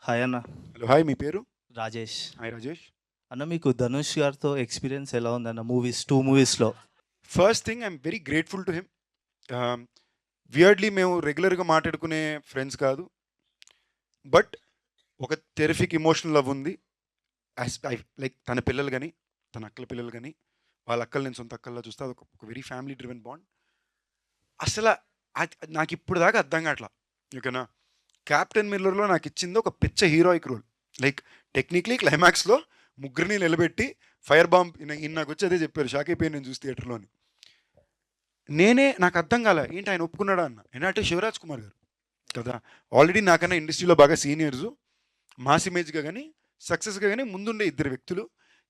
Hi అన్న. Hello, hi, మీ పేరు? Rajesh. Hi Rajesh. అన్న మీకు ధనుష్ గారితో experience ఎలా ఉందన్న movies, 2 మూవీస్లో? First thing I'm very grateful to him. Weirdly మేము రెగ్యులర్గా మాట్లాడుకునే ఫ్రెండ్స్ కాదు, బట్ ఒక టెరిఫిక్ ఎమోషనల్ లవ్ ఉంది. లైక్ తన పిల్లలు కానీ, తన అక్కల పిల్లలు కానీ, వాళ్ళ అక్కలు నేను సొంత అక్కల్లో చూస్తే అది ఒక వెరీ ఫ్యామిలీ డ్రివెన్ బాండ్. అసలు నాకు ఇప్పుడు దాకా అర్థం కావట్లా. ఓకేనా, క్యాప్టెన్ మిల్లర్లో నాకు ఇచ్చింది ఒక పిచ్చ హీరోయిక్ రోల్. లైక్ టెక్నిక్లీ క్లైమాక్స్లో ముగ్గురిని నిలబెట్టి ఫైర్ బాంబ్ నాకు వచ్చి అదే చెప్పారు, షాక్ అయిపోయి నేను చూసి థియేటర్లోని. నాకు అర్థం కాలే ఏంటి ఆయన ఒప్పుకున్నాడా అన్న. ఏంటంటే శివరాజ్ కుమార్ గారు కదా. ఆల్రెడీ నాకన్నా ఇండస్ట్రీలో బాగా సీనియర్స్, మాస్ ఇమేజ్గా కానీ సక్సెస్గా కానీ ముందుండే ఇద్దరు వ్యక్తులు.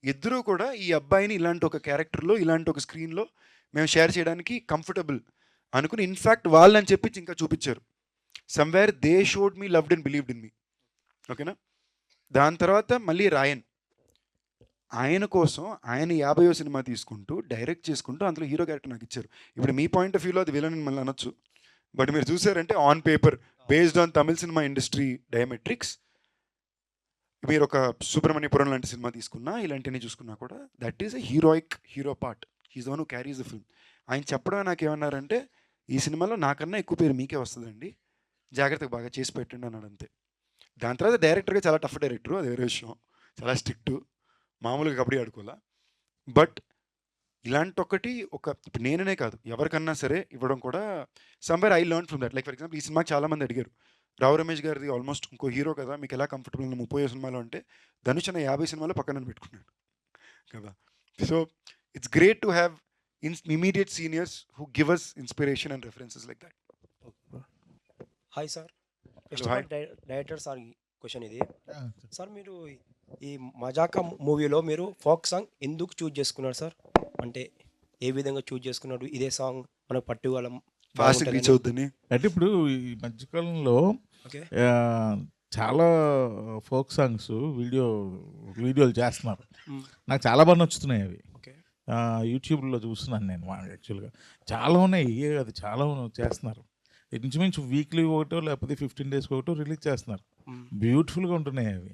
ఇద్దరూ కూడా ఈ అబ్బాయిని ఇలాంటి ఒక క్యారెక్టర్లో, ఇలాంటి ఒక స్క్రీన్లో మేము షేర్ చేయడానికి కంఫర్టబుల్ అనుకుని, ఇన్ఫ్యాక్ట్ వాళ్ళని చెప్పి ఇంకా చూపించారు. Somewhere they showed me loved and believed in me. ఓకేనా. దాని తర్వాత మళ్ళీ రాయన్, ఆయన కోసం ఆయన 50వ సినిమా తీసుకుంటూ డైరెక్ట్ చేసుకుంటూ అందులో హీరో క్యారెక్టర్ నాకు ఇచ్చారు. ఇప్పుడు మీ పాయింట్ ఆఫ్ వ్యూలో అది విలన్ అని మళ్ళీ అనొచ్చు, బట్ మీరు చూసారంటే on paper based on Tamil cinema industry diametrics, మీరు ఒక సుబ్రహ్మణ్యపురం లాంటి సినిమా తీసుకున్నా, ఇలాంటివన్నీ చూసుకున్నా కూడా that is a hero part. He's the one who carries the film. ఆయన చెప్పడమే నాకు ఏమన్నారంటే, ఈ సినిమాలో నాకన్నా ఎక్కువ పేరు మీకే వస్తుందండి, జాగ్రత్తగా బాగా చేసి పెట్టండి అన్నాడు అంతే. దాని తర్వాత డైరెక్టర్గా చాలా టఫ్ డైరెక్టరు, అది వేరే విషయం, చాలా స్ట్రిక్టు, మామూలుగా కబడ్డీ ఆడుకోవాలా. బట్ ఇలాంటి ఒకటి ఇప్పుడు నేననే కాదు ఎవరికన్నా సరే ఇవ్వడం కూడా somewhere I learn from that. Like for example ఈ సినిమాకి చాలామంది అడిగారు, రావు రమేష్ గారిది ఆల్మోస్ట్ ఇంకో హీరో కదా, మీకు ఎలా కంఫర్టబుల్ ఉన్న 30 సినిమాలో అంటే, ధనుష్ అన్న 50 సినిమాలో పక్కన పెట్టుకున్నాడు కదా. So it's great to have immediate seniors who give us inspiration and references like that. Hi sir, director sir question ఇది. సార్ మీరు ఈ మజాకా మూవీలో మీరు ఫోక్ సాంగ్ ఎందుకు చూజ్ చేసుకున్నారు సార్? అంటే ఏ విధంగా చూజ్ చేసుకున్నాడు? ఇదే సాంగ్ మనకు పట్టుకోగలం ఫాస్ట్ రీచ్ అవుతుంది అంటే ఇప్పుడు ఈ మధ్యకాలంలో చాలా ఫోక్ సాంగ్స్ వీడియోలు చేస్తున్నారు. నాకు చాలా బాగా నచ్చుతున్నాయి అవి. యూట్యూబ్లో చూస్తున్నాను నేను యాక్చువల్గా. చాలా ఉన్నాయి, అది చాలా చేస్తున్నారు. ఇంచుమించు వీక్లీ ఒకటో లేకపోతే 15 days ఒకటో రిలీజ్ చేస్తున్నారు. బ్యూటిఫుల్గా ఉంటున్నాయి అవి.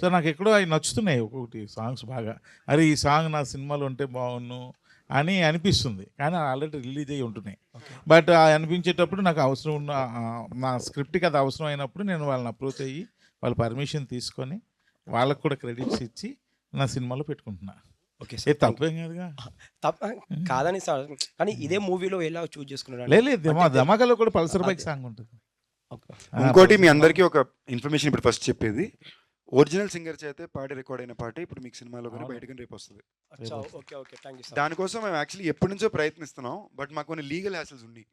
సో నాకు ఎక్కడో అవి నచ్చుతున్నాయి ఒక్కొక్కటి సాంగ్స్ బాగా. అరే ఈ సాంగ్ నా సినిమాలో ఉంటే బాగున్ను అని అనిపిస్తుంది, కానీ ఆల్రెడీ రిలీజ్ అయ్యి ఉంటున్నాయి. బట్ అనిపించేటప్పుడు నాకు అవసరం ఉన్న నా స్క్రిప్ట్కి అది అవసరం అయినప్పుడు నేను వాళ్ళని అప్రోచ్ అయ్యి వాళ్ళ పర్మిషన్ తీసుకొని వాళ్ళకు కూడా క్రెడిట్స్ ఇచ్చి నా సినిమాలో పెట్టుకుంటున్నా. ఓకే సార్, తప్పేం కాదుగా. కాదని సార్, కానీ ఇదే మూవీలో ఎలా చూజ్ చేసుకున్నాడు? లేదు, ధమాకాలో కూడా పల్సర్ బైక్ సాంగ్ ఉంటుంది. ఇంకోటి మీ అందరికీ ఒక ఇన్ఫర్మేషన్ ఇప్పుడు ఫస్ట్ చెప్పేది, ఒరిజినల్ సింగర్ చేతే పాడి రికార్డ్ అయిన పాటే ఇప్పుడు మీకు సినిమాలో కానీ బయటకు రేపు వస్తుంది. దానికోసం మేము యాక్చువల్లీ ఎప్పటి నుంచో ప్రయత్నిస్తున్నాం, బట్ మాకు కొన్ని లీగల్ హ్యాసిల్స్ ఉన్నాయి.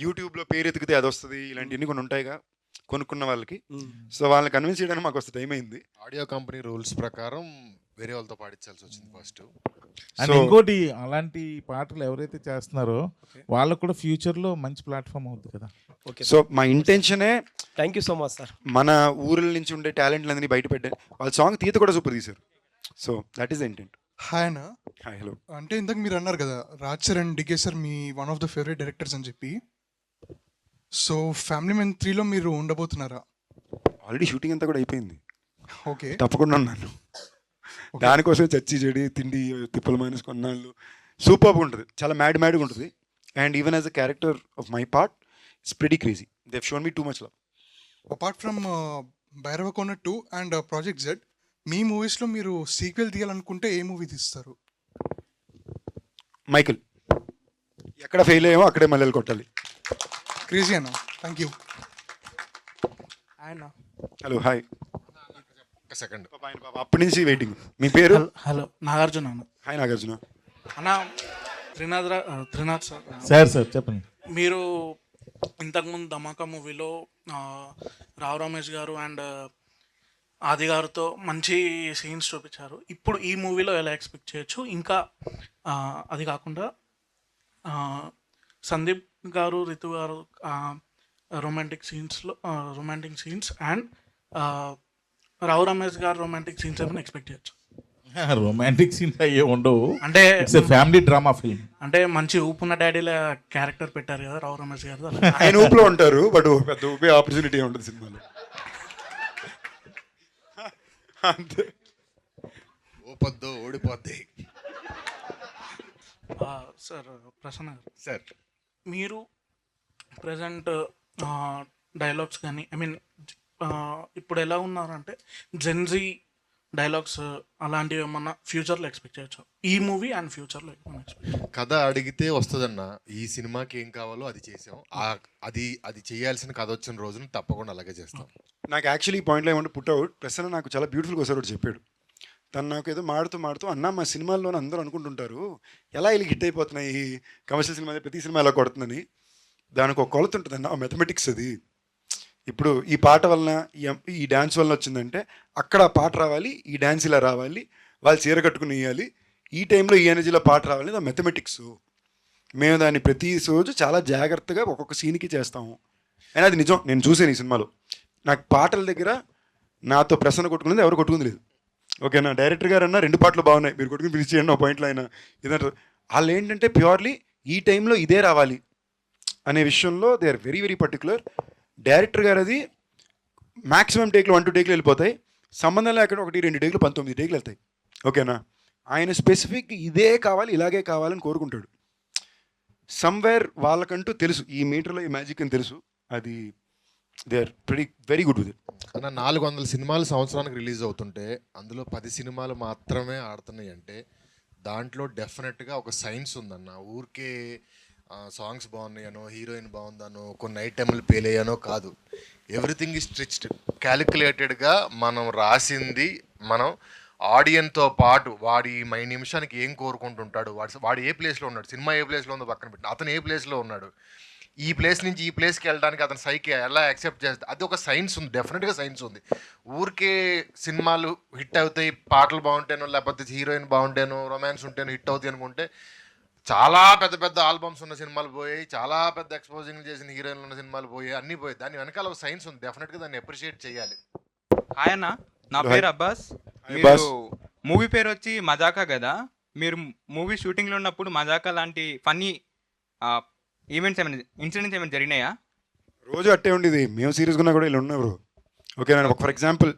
యూట్యూబ్లో పేరు ఎతికితే అది వస్తుంది, ఇలాంటివన్నీ కొన్ని ఉంటాయిగా కొనుక్కున్న వాళ్ళకి. సో వాళ్ళని కన్విన్స్ చేయడానికి మాకు వస్తే టైం అయింది. ఆడియో కంపెనీ రూల్స్ ప్రకారం వేరే వాళ్ళతో పాడించాల్సి వచ్చింది ఫస్ట్. అండ్ ఇంకోటి, అలాంటి పాటలు ఎవరైతే చేస్తున్నారో వాళ్ళకు కూడా ఫ్యూచర్లో మంచి ప్లాట్ఫామ్ అవుతుంది కదా. సో మా ఇంటెన్షనే, thank you so much sir, మన ఊర్ల నుంచి ఉండే టాలెంట్లన్నీ బయట పెట్టారు. వాళ్ళ సాంగ్ తీత కూడా సూపర్ తీశారు. So that is the intent. Hi అన్న. Hi, hello. అంటే ఇంతకు మీరు అన్నారు కదా Raj sir and D K sir మీ one of the favourite directors అని చెప్పి. సో ఫ్యామిలీ మెన్ 3లో మీరు ఉండబోతున్నారా? ఆల్రెడీ షూటింగ్ అంతా కూడా అయిపోయింది. ఓకే, తప్పకుండా ఉన్నాను. దానికోసం చచ్చి చెడి తిండి తిప్పల మైనస్ కొన్నాళ్ళు సూపర్గా ఉంటుంది, చాలా మ్యాడ్గా ఉంటుంది. And even as a character of my part it's pretty crazy. They have shown me too much love. Apart from Bhairavakona 2 and project Z, మీ మూవీస్లో మీరు సీక్వెల్ తీయాలనుకుంటే ఏ మూవీ తీస్తారు? మైకిల్. ఎక్కడ ఫెయిల్ అయ్యామో అక్కడే మల్లెలు కొట్టాలి. క్రేజీ అన్న. Thank you. Hello, hi. Second అప్పటి నుంచి వెయిటింగ్. మీ పేరు? హలో, నాగార్జున అన్న. హాయ్ నాగార్జున. అన్న, త్రినాథ్ సార్ చెప్పండి. మీరు ఇంతకుముందు ధమాకా మూవీలో రావు రమేష్ గారు అండ్ ఆది గారితో మంచి సీన్స్ చూపించారు. ఇప్పుడు ఈ మూవీలో ఎలా ఎక్స్పెక్ట్ చేయొచ్చు? ఇంకా అది కాకుండా సందీప్ గారు, రితు గారు romantic scenes and Rao Ramesh గారు రొమాంటిక్ సీన్స్ ఏమైనా ఎక్స్పెక్ట్ చేయొచ్చు? రొమాంటిక్ సీన్స్ అయ్యే ఉండవు. అంటే it's a family drama film. అంటే మంచి ఊపున్న డాడీల క్యారెక్టర్ పెట్టారు కదా రావు రమేష్ గారు. ఆయన ఊపులో ఉంటారు, బట్ పెద్ద ఊపే ఆపర్చునిటీ ఉంటుంది సినిమాలో. అంతే. ఓపద్దో ఓడిపోద్ది. సార్, ప్రసన్న గారు సార్, మీరు ప్రజెంట్ డైలాగ్స్ కానీ ఇప్పుడు ఎలా ఉన్నారంటే జెన్జీ డైలాగ్స్ అలాంటివి ఏమన్నా ఫ్యూచర్లో ఎక్స్పెక్ట్ చేయొచ్చు? ఈ మూవీ అండ్ ఫ్యూచర్లో కథ అడిగితే వస్తుందన్న. ఈ సినిమాకి ఏం కావాలో అది చేసాం. అది చేయాల్సిన కథ వచ్చిన రోజున తప్పకుండా అలాగే చేస్తాం. నాకు యాక్చువల్లీ ఈ పాయింట్లో ఏమంటే పుట్అవుట్ ప్రసన్న నాకు చాలా బ్యూటిఫుల్గా ఒకసారి ఒకటి చెప్పాడు. తను నాకు ఏదో మాడుతూ అన్న మా సినిమాల్లోనే అందరూ అనుకుంటుంటారు ఎలా ఇలా హిట్ అయిపోతున్నాయి కమర్షియల్ సినిమా, ప్రతి సినిమా ఎలా కొడుతుందని. దానికి ఒక కొలత ఉంటుంది అన్న, మ్యాథమెటిక్స్ అది. ఇప్పుడు ఈ పాట వలన ఈ డ్యాన్స్ వలన వచ్చిందంటే అక్కడ ఆ పాట రావాలి, ఈ డ్యాన్స్ ఇలా రావాలి, వాళ్ళు చీర కట్టుకుని వేయాలి, ఈ టైంలో ఈ ఎనర్జీలో పాట రావాలి. దా మెథమెటిక్స్. మేము దాన్ని ప్రతి రోజు చాలా జాగ్రత్తగా ఒక్కొక్క సీన్కి చేస్తాము. అయినా అది నిజం, నేను చూసాను ఈ సినిమాలో. నాకు పాటల దగ్గర నాతో ప్రసన్న కొట్టుకునేది ఎవరు కొట్టుకుంది లేదు. ఓకేనా, డైరెక్టర్ గారు అన్న 2 పాటలు బాగున్నాయి, మీరు కొట్టుకుని ఫినిష్ చేయండి, ఒక పాయింట్లో అయినా ఇదంటారు. వాళ్ళు ఏంటంటే ప్యూర్లీ ఈ టైంలో ఇదే రావాలి అనే విషయంలో they are very very particular. Director గారు అది మ్యాక్సిమం టేక్లు 1-2 టేక్లు వెళ్ళిపోతాయి, సంబంధం లేకుండా 1-2 టేక్లు 19 టేక్లు వెళ్తాయి. ఓకేనా, ఆయన స్పెసిఫిక్ ఇదే కావాలి, ఇలాగే కావాలని కోరుకుంటాడు. సమ్వేర్ వాళ్ళకంటూ తెలుసు ఈ మీటర్లో ఈ మ్యాజిక్ అని తెలుసు. అది they are very good with it. అన్న 400 సినిమాలు సంవత్సరానికి రిలీజ్ అవుతుంటే అందులో 10 సినిమాలు మాత్రమే ఆడుతున్నాయి అంటే దాంట్లో డెఫినెట్గా ఒక సైన్స్ ఉందన్న. ఊరికే సాంగ్స్ బాగున్నాయనో, హీరోయిన్ బాగుందనో, కొన్ని ఐటెంలు పేలేయనో కాదు. ఎవ్రీథింగ్ ఈజ్ స్ట్రిచ్డ్, క్యాలిక్యులేటెడ్గా మనం రాసింది. మనం ఆడియన్తో పాటు వాడి నిమిషానికి ఏం కోరుకుంటుంటాడు, వాడు ఏ ప్లేస్లో ఉన్నాడు, సినిమా ఏ ప్లేస్లో ఉందో పక్కన పెట్టి అతను ఏ ప్లేస్లో ఉన్నాడు, ఈ ప్లేస్ నుంచి ఈ ప్లేస్కి వెళ్ళడానికి అతను సైకి ఎలా యాక్సెప్ట్ చేస్తే, అది ఒక సైన్స్ ఉంది, డెఫినెట్గా సైన్స్ ఉంది. ఊరికే సినిమాలు హిట్ అవుతాయి, పాటలు బాగుంటేనో లేకపోతే హీరోయిన్ బాగుంటేనో రొమాన్స్ ఉంటేనో హిట్ అవుతాయి అనుకుంటే చాలా పెద్ద పెద్ద ఆల్బమ్స్ ఉన్న సినిమాలు పోయాయి, చాలా పెద్ద ఎక్స్పోజింగ్ చేసిన హీరోయిన్లు ఉన్న సినిమాలు పోయాయి, అన్నీ పోయాయి. దాని వెనకాల ఒక సైన్స్ ఉంది, డెఫినెట్గా దాన్ని అప్రిషియేట్ చేయాలి. హాయ్ అన్న, నా పేరు అబ్బాస్. మీరు మూవీ పేరు వచ్చి మజాకా కదా, మీరు మూవీ షూటింగ్లో ఉన్నప్పుడు మజాకా లాంటి ఫన్నీ ఈవెంట్స్ ఏమైనా, ఇన్సిడెంట్స్ ఏమైనా జరిగినాయా? రోజు అట్టే ఉండేది, మేము సీరియస్గా ఉన్నా కూడా ఇలా ఉన్నారు. ఓకే, నేను ఫర్ ఎగ్జాంపుల్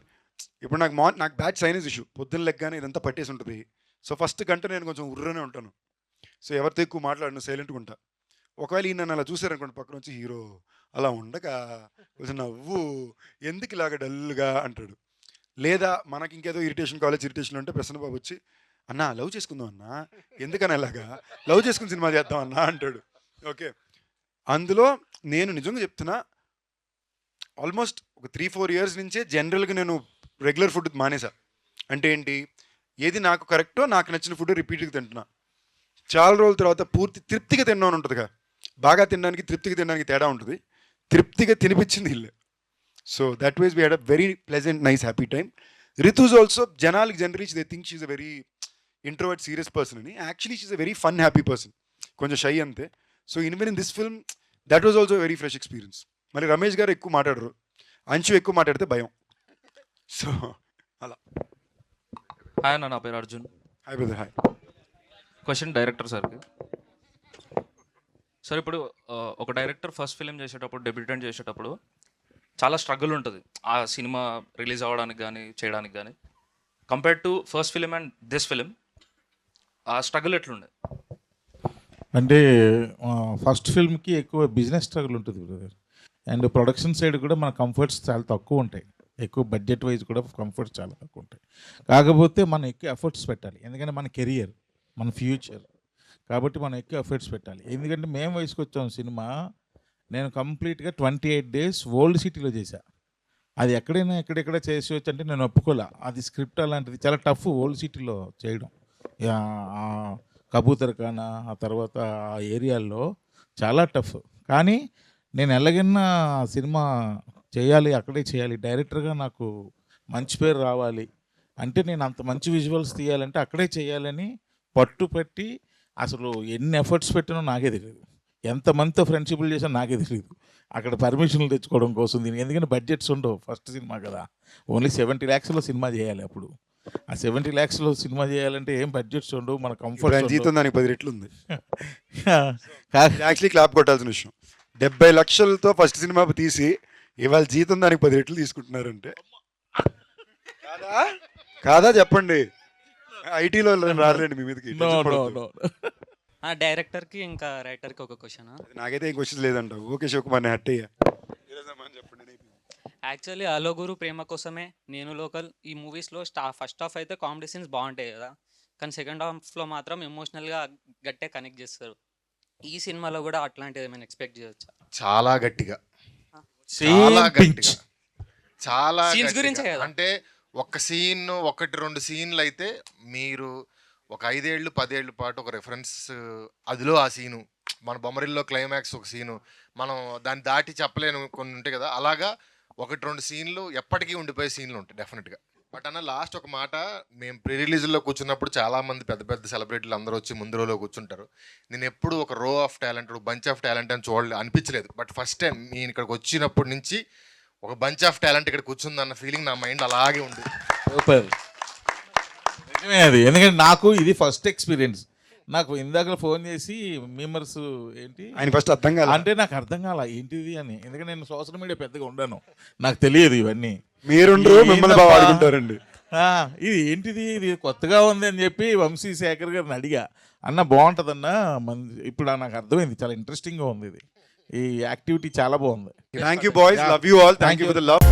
ఇప్పుడు నాకు బ్యాచ్ సైనస్ ఇష్యూ, పొద్దున్న లెగ్గానే ఇదంతా పట్టేసి ఉంటుంది. సో ఫస్ట్ గంట నేను కొంచెం ఉర్రనే ఉంటాను. సో ఎవరితో ఎక్కువ మాట్లాడను, సైలెంట్గా ఉంటా. ఒకవేళ ఈ నన్ను అలా చూసారనుకోండి, పక్కన వచ్చి హీరో అలా ఉండగా కొంచెం నవ్వు, ఎందుకు ఇలాగ డల్గా అంటాడు. లేదా మనకి ఇంకేదో ఇరిటేషన్, కాలేజ్ ఇరిటేషన్ ఉంటే ప్రసన్న బాబు వచ్చి అన్నా లవ్ చేసుకుందాం అన్నా, ఎందుకని అలాగా లవ్ చేసుకుని సినిమా చేద్దాం అన్నా అంటాడు. ఓకే, అందులో నేను నిజంగా చెప్తున్నా, ఆల్మోస్ట్ ఒక 3-4 ఇయర్స్ నుంచే జనరల్గా నేను రెగ్యులర్ ఫుడ్ మానేసా. అంటే ఏంటి, ఏది నాకు కరెక్టో నాకు నచ్చిన ఫుడ్ రిపీట్గా తింటున్నా. చాలా రోజుల తర్వాత పూర్తి తృప్తిగా తిన్నాను ఉంటుందిగా, బాగా తినడానికి తృప్తిగా తినడానికి తేడా ఉంటుంది. తృప్తిగా తినిపించింది ఇల్లే. So that was we had a very pleasant nice happy time. Ritu's also జనాలకి general they think she's a very introvert serious person అని. Actually she's a very fun happy person, కొంచెం షై అంతే. So even in this film that was also very fresh experience. మరి రమేష్ గారు ఎక్కువ మాట్లాడరు, అంచు ఎక్కువ మాట్లాడితే భయం. సో అలా. హాయ్ అన్న, నా పేరు Arjun. Hi brother. Hi. Question director సార్కి. సార్ ఇప్పుడు ఒక డైరెక్టర్ ఫస్ట్ ఫిలిం చేసేటప్పుడు, డెబ్యూటెంట్ చేసేటప్పుడు చాలా స్ట్రగుల్ ఉంటుంది ఆ సినిమా రిలీజ్ అవ్వడానికి కానీ చేయడానికి కానీ. Compare to first film and this film, ఆ స్ట్రగుల్ ఎట్లుండే? అంటే ఫస్ట్ ఫిల్మ్కి ఎక్కువ బిజినెస్ స్ట్రగుల్ ఉంటుంది బ్రదర్. అండ్ ప్రొడక్షన్ సైడ్ కూడా మన కంఫర్ట్స్ చాలా తక్కువ ఉంటాయి, ఎక్కువ బడ్జెట్ వైజ్ కూడా కంఫర్ట్స్ చాలా తక్కువ ఉంటాయి. కాకపోతే మనం ఎక్కువ ఎఫర్ట్స్ పెట్టాలి, ఎందుకంటే మన కెరియర్, మన ఫ్యూచర్, కాబట్టి మనం ఎక్కువ ఎఫర్ట్స్ పెట్టాలి. ఎందుకంటే మేము వయసుకు వచ్చాం సినిమా, నేను కంప్లీట్గా 28 days ఓల్డ్ సిటీలో చేశా. అది ఎక్కడైనా ఎక్కడెక్కడ చేసేవచ్చు అంటే నేను ఒప్పుకోలే. అది స్క్రిప్ట్ అలాంటిది చాలా టఫ్ ఓల్డ్ సిటీలో చేయడం. కబూతర్ ఖానా ఆ తర్వాత ఆ ఏరియాల్లో చాలా టఫ్. కానీ నేను ఎలాగైనా సినిమా చేయాలి, అక్కడే చేయాలి, డైరెక్టర్గా నాకు మంచి పేరు రావాలి అంటే, నేను అంత మంచి విజువల్స్ తీయాలంటే అక్కడే చేయాలని పట్టుపెట్టి అసలు ఎన్ని ఎఫర్ట్స్ పెట్టినో నాకే తెలియదు, ఎంతమందితో ఫ్రెండ్షిప్లు చేసినా నాకే తెలియదు. అక్కడ పర్మిషన్లు తెచ్చుకోవడం కోసం దీనికి, ఎందుకంటే బడ్జెట్స్ ఉండవు, ఫస్ట్ సినిమా కదా, ఓన్లీ 70 lakhsలో సినిమా చేయాలి. అప్పుడు ఆ 70 lakhsలో సినిమా చేయాలంటే ఏం బడ్జెట్స్ ఉండవు, మన కంఫర్ట్. జీతం దానికి 10 రెట్లు ఉంది. యాక్చువల్లీ క్లాప్ కొట్టాల్సిన విషయం, 70 లక్షలతో ఫస్ట్ సినిమా తీసి ఇవాళ జీతం దానికి 10 రెట్లు తీసుకుంటున్నారంటే కాదా చెప్పండి. ఐటీలో రాలేండి మీ మీదకి. డైరెక్టర్కి ఇంకా రైటర్కి ఒక క్వశ్చన్. నాకైతే ఏం క్వశ్చన్ లేదంట. ఓకే శివకుమార్ హట్ అయ్యా. యాక్చువల్లీ అలో గురు ప్రేమ కోసమే, నేను లోకల్, ఈ మూవీస్లో ఫస్ట్ హాఫ్ అయితే కామెడీ సీన్స్ బాగుంటాయి కదా, కానీ సెకండ్ హాఫ్లో మాత్రం ఎమోషనల్గా గట్టిగా కనెక్ట్ చేస్తారు. ఈ సినిమాలో కూడా అట్లాంటిది ఏమైనా ఎక్స్పెక్ట్ చేయొచ్చా? చాలా గట్టిగా, చాలా గట్టిగా, చాలా సీన్స్ గురించే కదా. అంటే ఒక సీన్, 1-2 సీన్లు అయితే మీరు ఒక 5 ఏళ్ళు 10 ఏళ్ళ పాటు ఒక రెఫరెన్స్, అదిలో ఆ సీను, మన బొమ్మరిల్లో క్లైమాక్స్ ఒక సీను, మనం దాన్ని దాటి చెప్పలేను కొన్ని ఉంటాయి కదా, అలాగా 1-2 సీన్లు ఎప్పటికీ ఉండిపోయే సీన్లు ఉంటాయి డెఫినెట్గా. బట్ అన్న లాస్ట్ ఒక మాట, మేము ప్రీ రిలీజ్లో కూర్చున్నప్పుడు చాలామంది పెద్ద పెద్ద సెలబ్రిటీలు అందరూ వచ్చి ముందు రోలో కూర్చుంటారు. నేను ఎప్పుడు ఒక రో of talent, bunch of talent అని అనిపించలేదు. బట్ ఫస్ట్ టైం నేను ఇక్కడికి వచ్చినప్పటి నుంచి ఒక బంచ్ ఆఫ్ టాలెంట్ ఇక్కడ కూర్చుందన్న ఫీలింగ్ నా మైండ్ అలాగే ఉంది. సూపర్, నిజమే అది. ఎందుకంటే నాకు ఇది ఫస్ట్ ఎక్స్పీరియన్స్. నాకు ఇందాక ఫోన్ చేసి మెంబర్స్ ఏంటి ఆయన ఫస్ట్ అర్థం కాలే, అంటే నాకు అర్థం కాల ఏంటిది అని. ఎందుకంటే నేను సోషల్ మీడియా పెద్దగా ఉండను, నాకు తెలియదు ఇవన్నీ. మీరుండ్రు, మిమ్మల్ని బాగా వాడుకుంటారండి. ఇది ఏంటిది, ఇది కొత్తగా ఉంది అని చెప్పి వంశీ శేఖర్ గారిని అడిగా, అన్న బాగుంటుందన్న ఇప్పుడు నాకు అర్థమైంది, చాలా ఇంట్రెస్టింగ్గా ఉంది ఇది, ఈ యాక్టివిటీ చాలా బాగుంది. Thank you boys, love you all, thank you for the love.